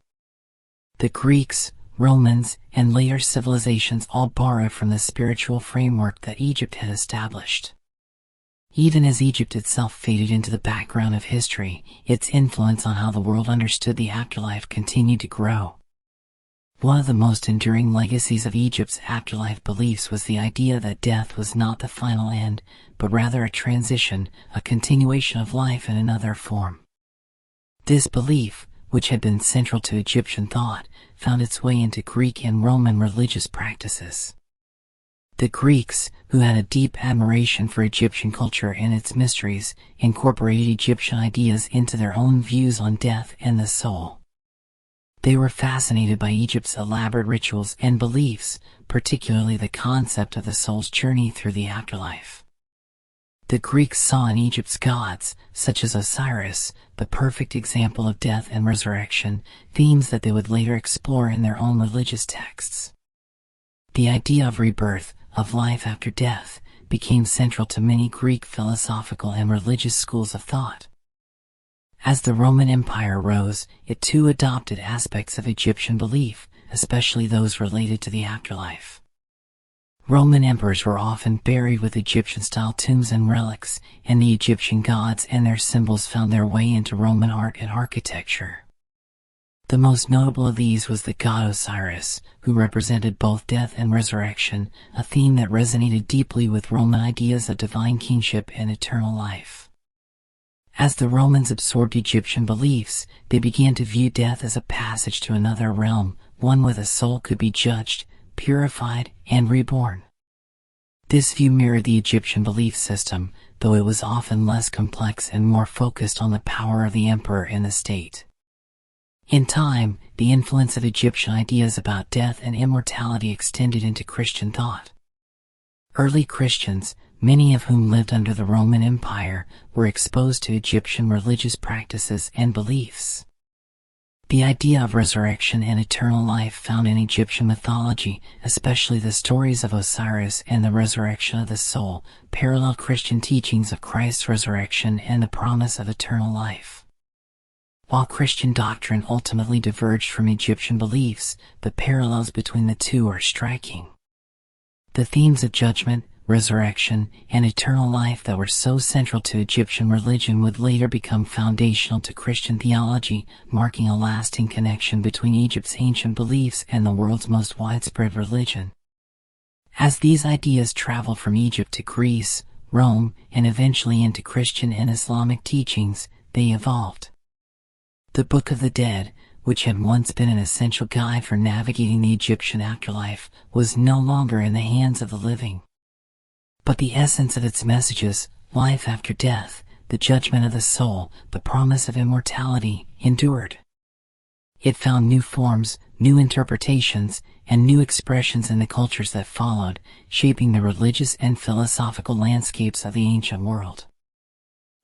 The Greeks, Romans, and later civilizations all borrowed from the spiritual framework that Egypt had established. Even as Egypt itself faded into the background of history, its influence on how the world understood the afterlife continued to grow. One of the most enduring legacies of Egypt's afterlife beliefs was the idea that death was not the final end, but rather a transition, a continuation of life in another form. This belief, which had been central to Egyptian thought, found its way into Greek and Roman religious practices. The Greeks, who had a deep admiration for Egyptian culture and its mysteries, incorporated Egyptian ideas into their own views on death and the soul. They were fascinated by Egypt's elaborate rituals and beliefs, particularly the concept of the soul's journey through the afterlife. The Greeks saw in Egypt's gods, such as Osiris, the perfect example of death and resurrection, themes that they would later explore in their own religious texts. The idea of rebirth, of life after death, became central to many Greek philosophical and religious schools of thought. As the Roman Empire rose, it too adopted aspects of Egyptian belief, especially those related to the afterlife. Roman emperors were often buried with Egyptian-style tombs and relics, and the Egyptian gods and their symbols found their way into Roman art and architecture. The most notable of these was the god Osiris, who represented both death and resurrection, a theme that resonated deeply with Roman ideas of divine kingship and eternal life. As the Romans absorbed Egyptian beliefs, they began to view death as a passage to another realm, one where the soul could be judged, purified, and reborn. This view mirrored the Egyptian belief system, though it was often less complex and more focused on the power of the emperor and the state. In time, the influence of Egyptian ideas about death and immortality extended into Christian thought. Early Christians, many of whom lived under the Roman Empire, were exposed to Egyptian religious practices and beliefs. The idea of resurrection and eternal life found in Egyptian mythology, especially the stories of Osiris and the resurrection of the soul, parallel Christian teachings of Christ's resurrection and the promise of eternal life. While Christian doctrine ultimately diverged from Egyptian beliefs, the parallels between the two are striking. The themes of judgment, resurrection, and eternal life that were so central to Egyptian religion would later become foundational to Christian theology, marking a lasting connection between Egypt's ancient beliefs and the world's most widespread religion. As these ideas traveled from Egypt to Greece, Rome, and eventually into Christian and Islamic teachings, they evolved. The Book of the Dead, which had once been an essential guide for navigating the Egyptian afterlife, was no longer in the hands of the living. But the essence of its messages, life after death, the judgment of the soul, the promise of immortality, endured. It found new forms, new interpretations, and new expressions in the cultures that followed, shaping the religious and philosophical landscapes of the ancient world.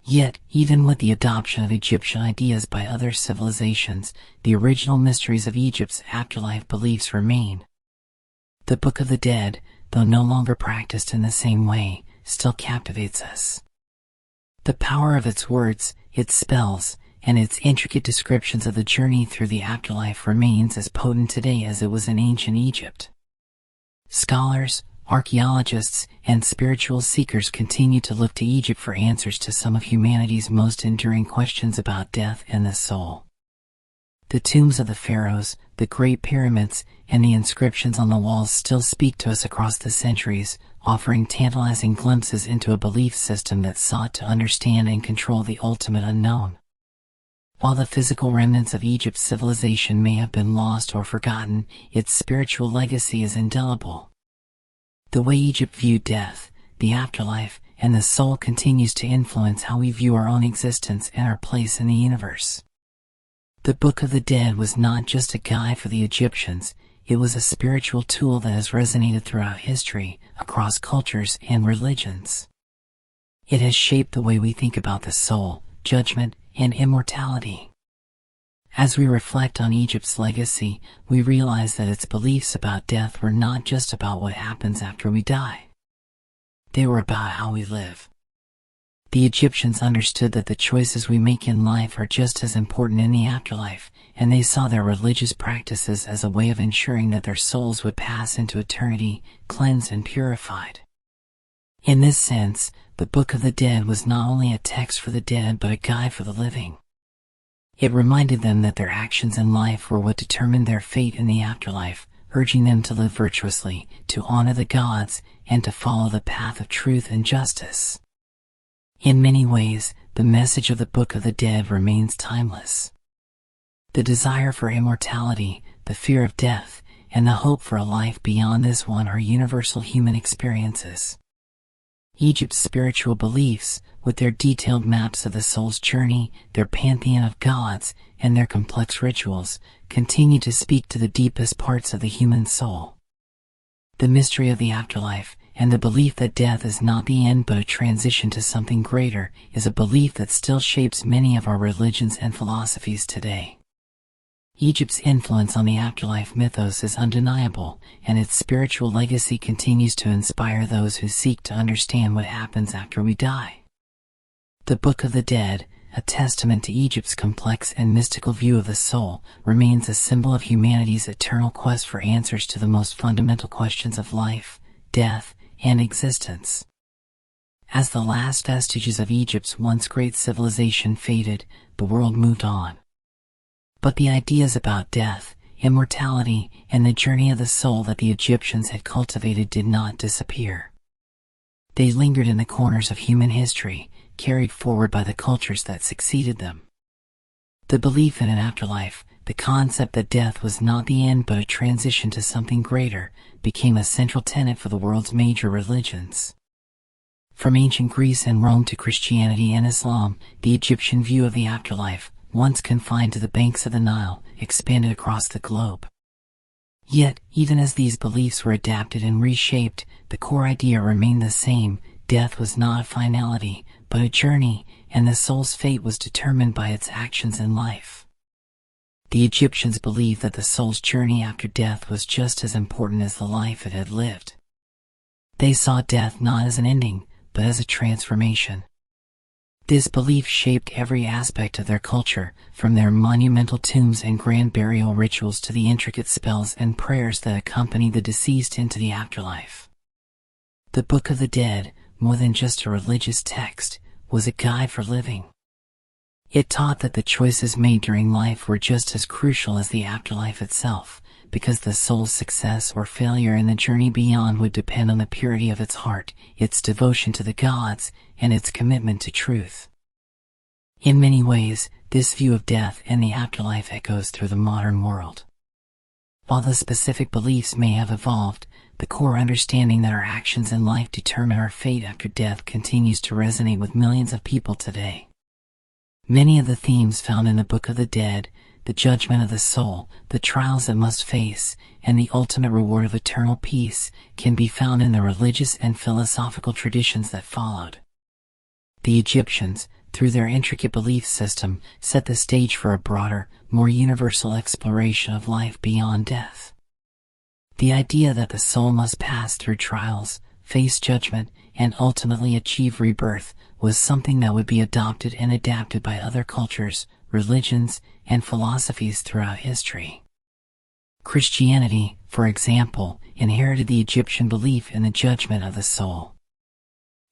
Yet, even with the adoption of Egyptian ideas by other civilizations, the original mysteries of Egypt's afterlife beliefs remain. The Book of the Dead, though no longer practiced in the same way, still captivates us. The power of its words, its spells, and its intricate descriptions of the journey through the afterlife remains as potent today as it was in ancient Egypt. Scholars, archaeologists, and spiritual seekers continue to look to Egypt for answers to some of humanity's most enduring questions about death and the soul. The tombs of the pharaohs, the Great Pyramids, and the inscriptions on the walls still speak to us across the centuries, offering tantalizing glimpses into a belief system that sought to understand and control the ultimate unknown. While the physical remnants of Egypt's civilization may have been lost or forgotten, its spiritual legacy is indelible. The way Egypt viewed death, the afterlife, and the soul continues to influence how we view our own existence and our place in the universe. The Book of the Dead was not just a guide for the Egyptians, it was a spiritual tool that has resonated throughout history, across cultures and religions. It has shaped the way we think about the soul, judgment, and immortality. As we reflect on Egypt's legacy, we realize that its beliefs about death were not just about what happens after we die. They were about how we live. The Egyptians understood that the choices we make in life are just as important in the afterlife, and they saw their religious practices as a way of ensuring that their souls would pass into eternity, cleansed and purified. In this sense, the Book of the Dead was not only a text for the dead but a guide for the living. It reminded them that their actions in life were what determined their fate in the afterlife, urging them to live virtuously, to honor the gods, and to follow the path of truth and justice. In many ways, the message of the Book of the Dead remains timeless. The desire for immortality, the fear of death, and the hope for a life beyond this one are universal human experiences. Egypt's spiritual beliefs, with their detailed maps of the soul's journey, their pantheon of gods, and their complex rituals, continue to speak to the deepest parts of the human soul. The mystery of the afterlife, and the belief that death is not the end but a transition to something greater, is a belief that still shapes many of our religions and philosophies today. Egypt's influence on the afterlife mythos is undeniable, and its spiritual legacy continues to inspire those who seek to understand what happens after we die. The Book of the Dead, a testament to Egypt's complex and mystical view of the soul, remains a symbol of humanity's eternal quest for answers to the most fundamental questions of life, death, and existence. As the last vestiges of Egypt's once great civilization faded, the world moved on. But the ideas about death, immortality, and the journey of the soul that the Egyptians had cultivated did not disappear. They lingered in the corners of human history, carried forward by the cultures that succeeded them. The belief in an afterlife, the concept that death was not the end but a transition to something greater, became a central tenet for the world's major religions. From ancient Greece and Rome to Christianity and Islam, the Egyptian view of the afterlife, once confined to the banks of the Nile, expanded across the globe. Yet, even as these beliefs were adapted and reshaped, the core idea remained the same: death was not a finality, but a journey, and the soul's fate was determined by its actions in life. The Egyptians believed that the soul's journey after death was just as important as the life it had lived. They saw death not as an ending, but as a transformation. This belief shaped every aspect of their culture, from their monumental tombs and grand burial rituals to the intricate spells and prayers that accompany the deceased into the afterlife. The Book of the Dead, more than just a religious text, was a guide for living. It taught that the choices made during life were just as crucial as the afterlife itself, because the soul's success or failure in the journey beyond would depend on the purity of its heart, its devotion to the gods, and its commitment to truth. In many ways, this view of death and the afterlife echoes through the modern world. While the specific beliefs may have evolved, the core understanding that our actions in life determine our fate after death continues to resonate with millions of people today. Many of the themes found in the Book of the Dead, the judgment of the soul, the trials it must face, and the ultimate reward of eternal peace, can be found in the religious and philosophical traditions that followed. The Egyptians, through their intricate belief system, set the stage for a broader, more universal exploration of life beyond death. The idea that the soul must pass through trials, face judgment, and ultimately achieve rebirth was something that would be adopted and adapted by other cultures, religions, and philosophies throughout history. Christianity, for example, inherited the Egyptian belief in the judgment of the soul.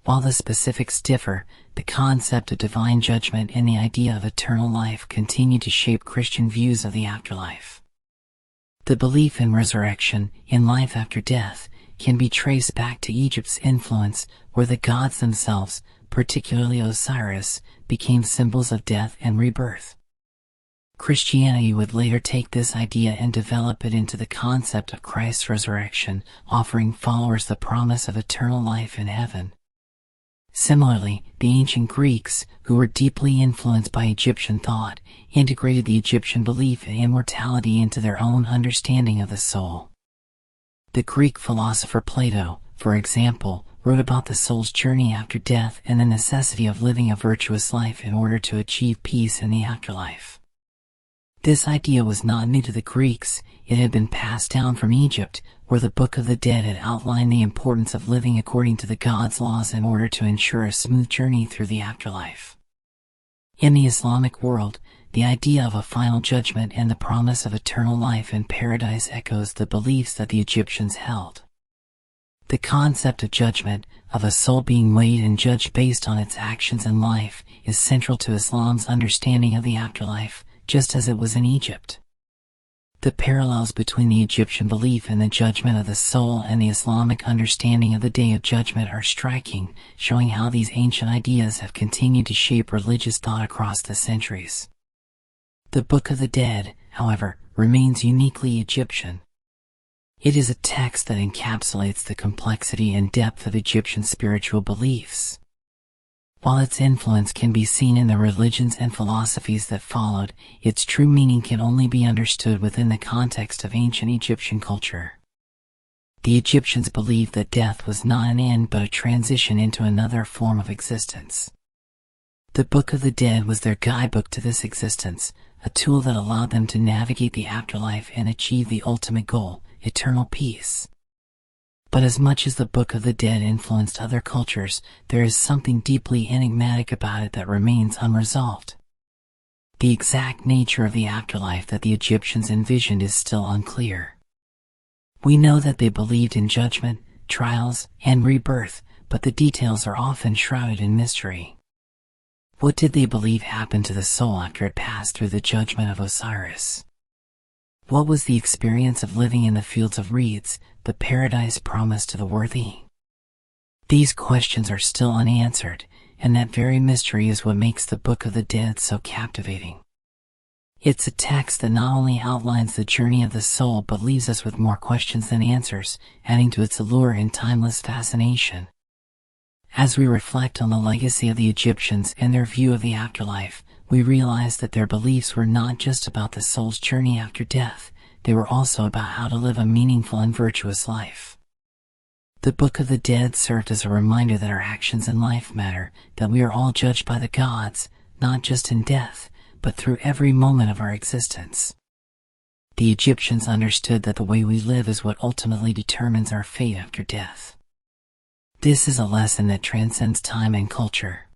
While the specifics differ, the concept of divine judgment and the idea of eternal life continue to shape Christian views of the afterlife. The belief in resurrection, in life after death, can be traced back to Egypt's influence, where the gods themselves, particularly Osiris, became symbols of death and rebirth. Christianity would later take this idea and develop it into the concept of Christ's resurrection, offering followers the promise of eternal life in heaven. Similarly, the ancient Greeks, who were deeply influenced by Egyptian thought, integrated the Egyptian belief in immortality into their own understanding of the soul. The Greek philosopher Plato, for example, wrote about the soul's journey after death and the necessity of living a virtuous life in order to achieve peace in the afterlife. This idea was not new to the Greeks. It had been passed down from Egypt, where the Book of the Dead had outlined the importance of living according to the gods' laws in order to ensure a smooth journey through the afterlife. In the Islamic world, the idea of a final judgment and the promise of eternal life in paradise echoes the beliefs that the Egyptians held. The concept of judgment, of a soul being weighed and judged based on its actions in life, is central to Islam's understanding of the afterlife, just as it was in Egypt. The parallels between the Egyptian belief in the judgment of the soul and the Islamic understanding of the Day of Judgment are striking, showing how these ancient ideas have continued to shape religious thought across the centuries. The Book of the Dead, however, remains uniquely Egyptian. It is a text that encapsulates the complexity and depth of Egyptian spiritual beliefs. While its influence can be seen in the religions and philosophies that followed, its true meaning can only be understood within the context of ancient Egyptian culture. The Egyptians believed that death was not an end but a transition into another form of existence. The Book of the Dead was their guidebook to this existence, a tool that allowed them to navigate the afterlife and achieve the ultimate goal, eternal peace. But as much as the Book of the Dead influenced other cultures, there is something deeply enigmatic about it that remains unresolved. The exact nature of the afterlife that the Egyptians envisioned is still unclear. We know that they believed in judgment, trials, and rebirth, but the details are often shrouded in mystery. What did they believe happened to the soul after it passed through the judgment of Osiris? What was the experience of living in the fields of reeds, the paradise promised to the worthy? These questions are still unanswered, and that very mystery is what makes the Book of the Dead so captivating. It's a text that not only outlines the journey of the soul but leaves us with more questions than answers, adding to its allure and timeless fascination. As we reflect on the legacy of the Egyptians and their view of the afterlife, we realize that their beliefs were not just about the soul's journey after death, they were also about how to live a meaningful and virtuous life. The Book of the Dead served as a reminder that our actions in life matter, that we are all judged by the gods, not just in death, but through every moment of our existence. The Egyptians understood that the way we live is what ultimately determines our fate after death. This is a lesson that transcends time and culture.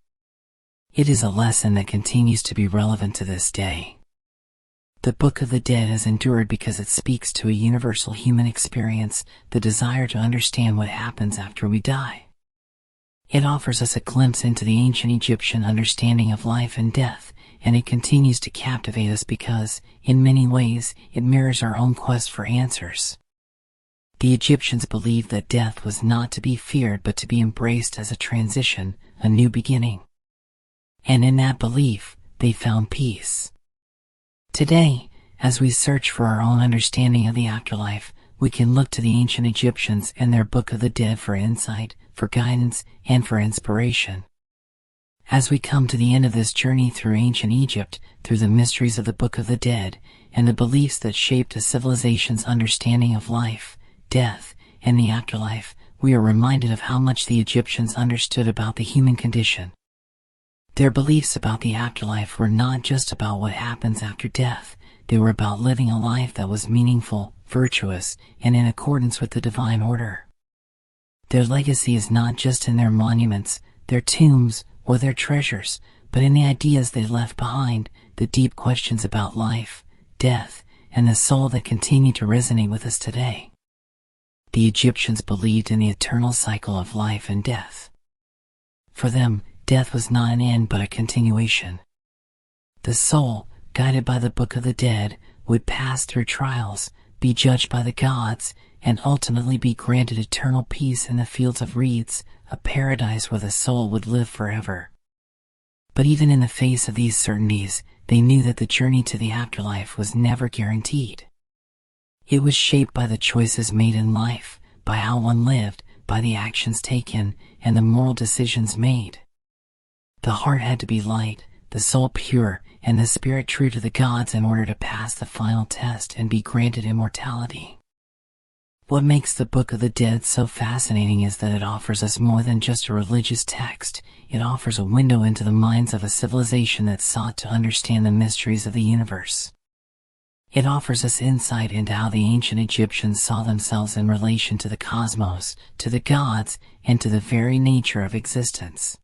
It is a lesson that continues to be relevant to this day. The Book of the Dead has endured because it speaks to a universal human experience, the desire to understand what happens after we die. It offers us a glimpse into the ancient Egyptian understanding of life and death, and it continues to captivate us because, in many ways, it mirrors our own quest for answers. The Egyptians believed that death was not to be feared but to be embraced as a transition, a new beginning. And in that belief, they found peace. Today, as we search for our own understanding of the afterlife, we can look to the ancient Egyptians and their Book of the Dead for insight, for guidance, and for inspiration. As we come to the end of this journey through ancient Egypt, through the mysteries of the Book of the Dead, and the beliefs that shaped a civilization's understanding of life, death, and the afterlife, we are reminded of how much the Egyptians understood about the human condition. Their beliefs about the afterlife were not just about what happens after death, they were about living a life that was meaningful, virtuous, and in accordance with the divine order. Their legacy is not just in their monuments, their tombs, or their treasures, but in the ideas they left behind, the deep questions about life, death, and the soul that continue to resonate with us today. The Egyptians believed in the eternal cycle of life and death. For them, death was not an end but a continuation. The soul, guided by the Book of the Dead, would pass through trials, be judged by the gods, and ultimately be granted eternal peace in the fields of reeds, a paradise where the soul would live forever. But even in the face of these certainties, they knew that the journey to the afterlife was never guaranteed. It was shaped by the choices made in life, by how one lived, by the actions taken, and the moral decisions made. The heart had to be light, the soul pure, and the spirit true to the gods in order to pass the final test and be granted immortality. What makes the Book of the Dead so fascinating is that it offers us more than just a religious text. It offers a window into the minds of a civilization that sought to understand the mysteries of the universe. It offers us insight into how the ancient Egyptians saw themselves in relation to the cosmos, to the gods, and to the very nature of existence.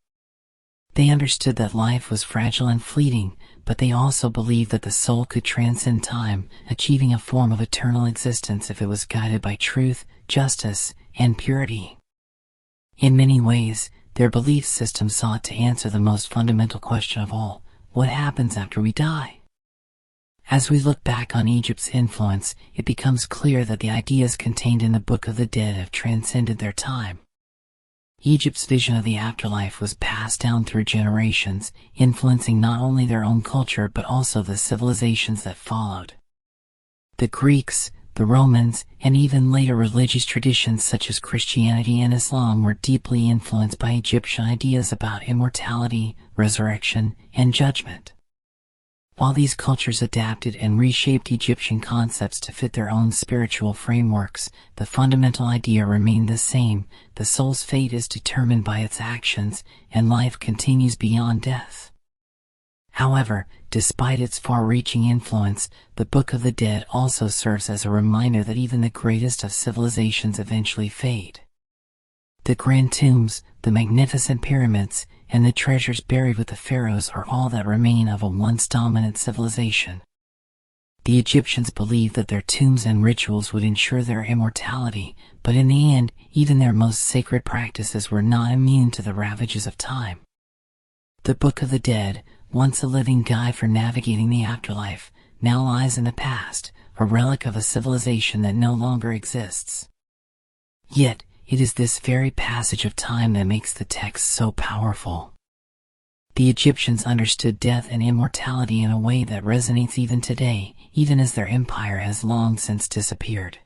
They understood that life was fragile and fleeting, but they also believed that the soul could transcend time, achieving a form of eternal existence if it was guided by truth, justice, and purity. In many ways, their belief system sought to answer the most fundamental question of all: what happens after we die? As we look back on Egypt's influence, it becomes clear that the ideas contained in the Book of the Dead have transcended their time. Egypt's vision of the afterlife was passed down through generations, influencing not only their own culture but also the civilizations that followed. The Greeks, the Romans, and even later religious traditions such as Christianity and Islam were deeply influenced by Egyptian ideas about immortality, resurrection, and judgment. While these cultures adapted and reshaped Egyptian concepts to fit their own spiritual frameworks, the fundamental idea remained the same: the soul's fate is determined by its actions, and life continues beyond death. However, despite its far-reaching influence, the Book of the Dead also serves as a reminder that even the greatest of civilizations eventually fade. The grand tombs, the magnificent pyramids, and the treasures buried with the pharaohs are all that remain of a once dominant civilization. The Egyptians believed that their tombs and rituals would ensure their immortality, but in the end, even their most sacred practices were not immune to the ravages of time. The Book of the Dead, once a living guide for navigating the afterlife, now lies in the past, a relic of a civilization that no longer exists. Yet, it is this very passage of time that makes the text so powerful. The Egyptians understood death and immortality in a way that resonates even today, even as their empire has long since disappeared.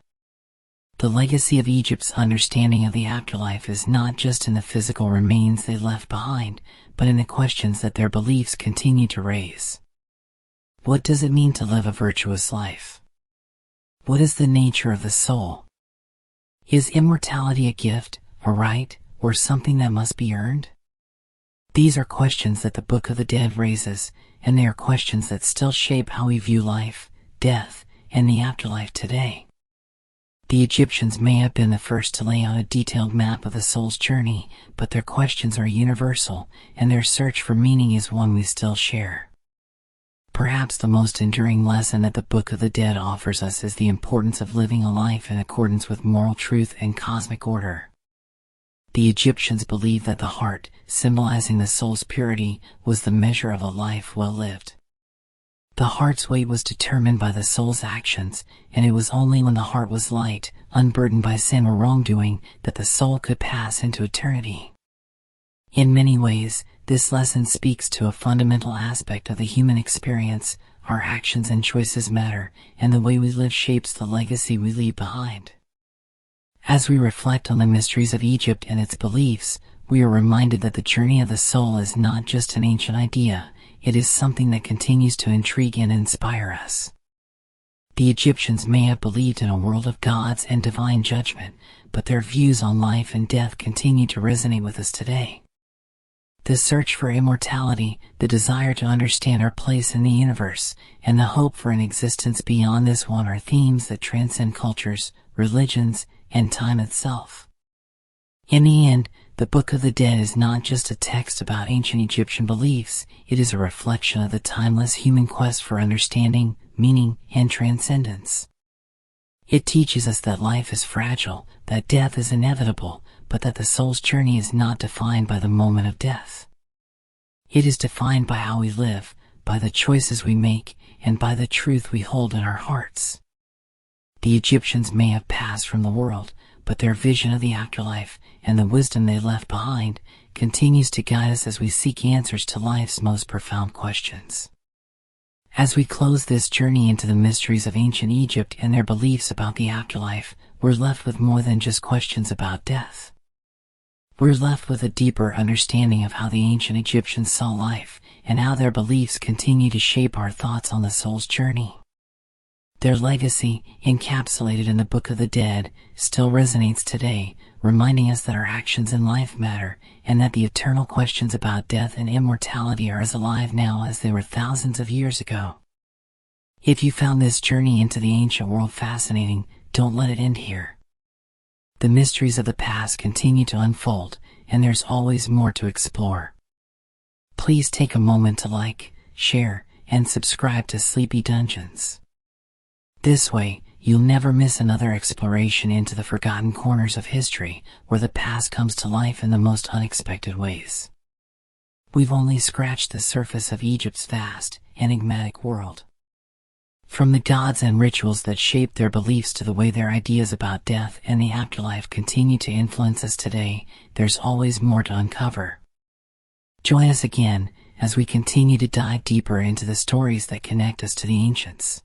The legacy of Egypt's understanding of the afterlife is not just in the physical remains they left behind, but in the questions that their beliefs continue to raise. What does it mean to live a virtuous life? What is the nature of the soul? Is immortality a gift, a right, or something that must be earned? These are questions that the Book of the Dead raises, and they are questions that still shape how we view life, death, and the afterlife today. The Egyptians may have been the first to lay out a detailed map of the soul's journey, but their questions are universal, and their search for meaning is one we still share. Perhaps the most enduring lesson that the Book of the Dead offers us is the importance of living a life in accordance with moral truth and cosmic order. The Egyptians believed that the heart, symbolizing the soul's purity, was the measure of a life well lived. The heart's weight was determined by the soul's actions, and it was only when the heart was light, unburdened by sin or wrongdoing, that the soul could pass into eternity. In many ways, this lesson speaks to a fundamental aspect of the human experience. Our actions and choices matter, and the way we live shapes the legacy we leave behind. As we reflect on the mysteries of Egypt and its beliefs, we are reminded that the journey of the soul is not just an ancient idea, it is something that continues to intrigue and inspire us. The Egyptians may have believed in a world of gods and divine judgment, but their views on life and death continue to resonate with us today. The search for immortality, the desire to understand our place in the universe, and the hope for an existence beyond this one are themes that transcend cultures, religions, and time itself. In the end, the Book of the Dead is not just a text about ancient Egyptian beliefs, it is a reflection of the timeless human quest for understanding, meaning, and transcendence. It teaches us that life is fragile, that death is inevitable, but that the soul's journey is not defined by the moment of death. It is defined by how we live, by the choices we make, and by the truth we hold in our hearts. The Egyptians may have passed from the world, but their vision of the afterlife, and the wisdom they left behind, continues to guide us as we seek answers to life's most profound questions. As we close this journey into the mysteries of ancient Egypt and their beliefs about the afterlife, we're left with more than just questions about death. We're left with a deeper understanding of how the ancient Egyptians saw life, and how their beliefs continue to shape our thoughts on the soul's journey. Their legacy, encapsulated in the Book of the Dead, still resonates today, reminding us that our actions in life matter, and that the eternal questions about death and immortality are as alive now as they were thousands of years ago. If you found this journey into the ancient world fascinating, don't let it end here. The mysteries of the past continue to unfold, and there's always more to explore. Please take a moment to like, share, and subscribe to Sleepy Dungeons. This way, you'll never miss another exploration into the forgotten corners of history, where the past comes to life in the most unexpected ways. We've only scratched the surface of Egypt's vast, enigmatic world. From the gods and rituals that shaped their beliefs to the way their ideas about death and the afterlife continue to influence us today, there's always more to uncover. Join us again, as we continue to dive deeper into the stories that connect us to the ancients.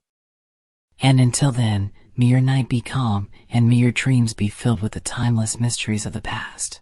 And until then, may your night be calm, and may your dreams be filled with the timeless mysteries of the past.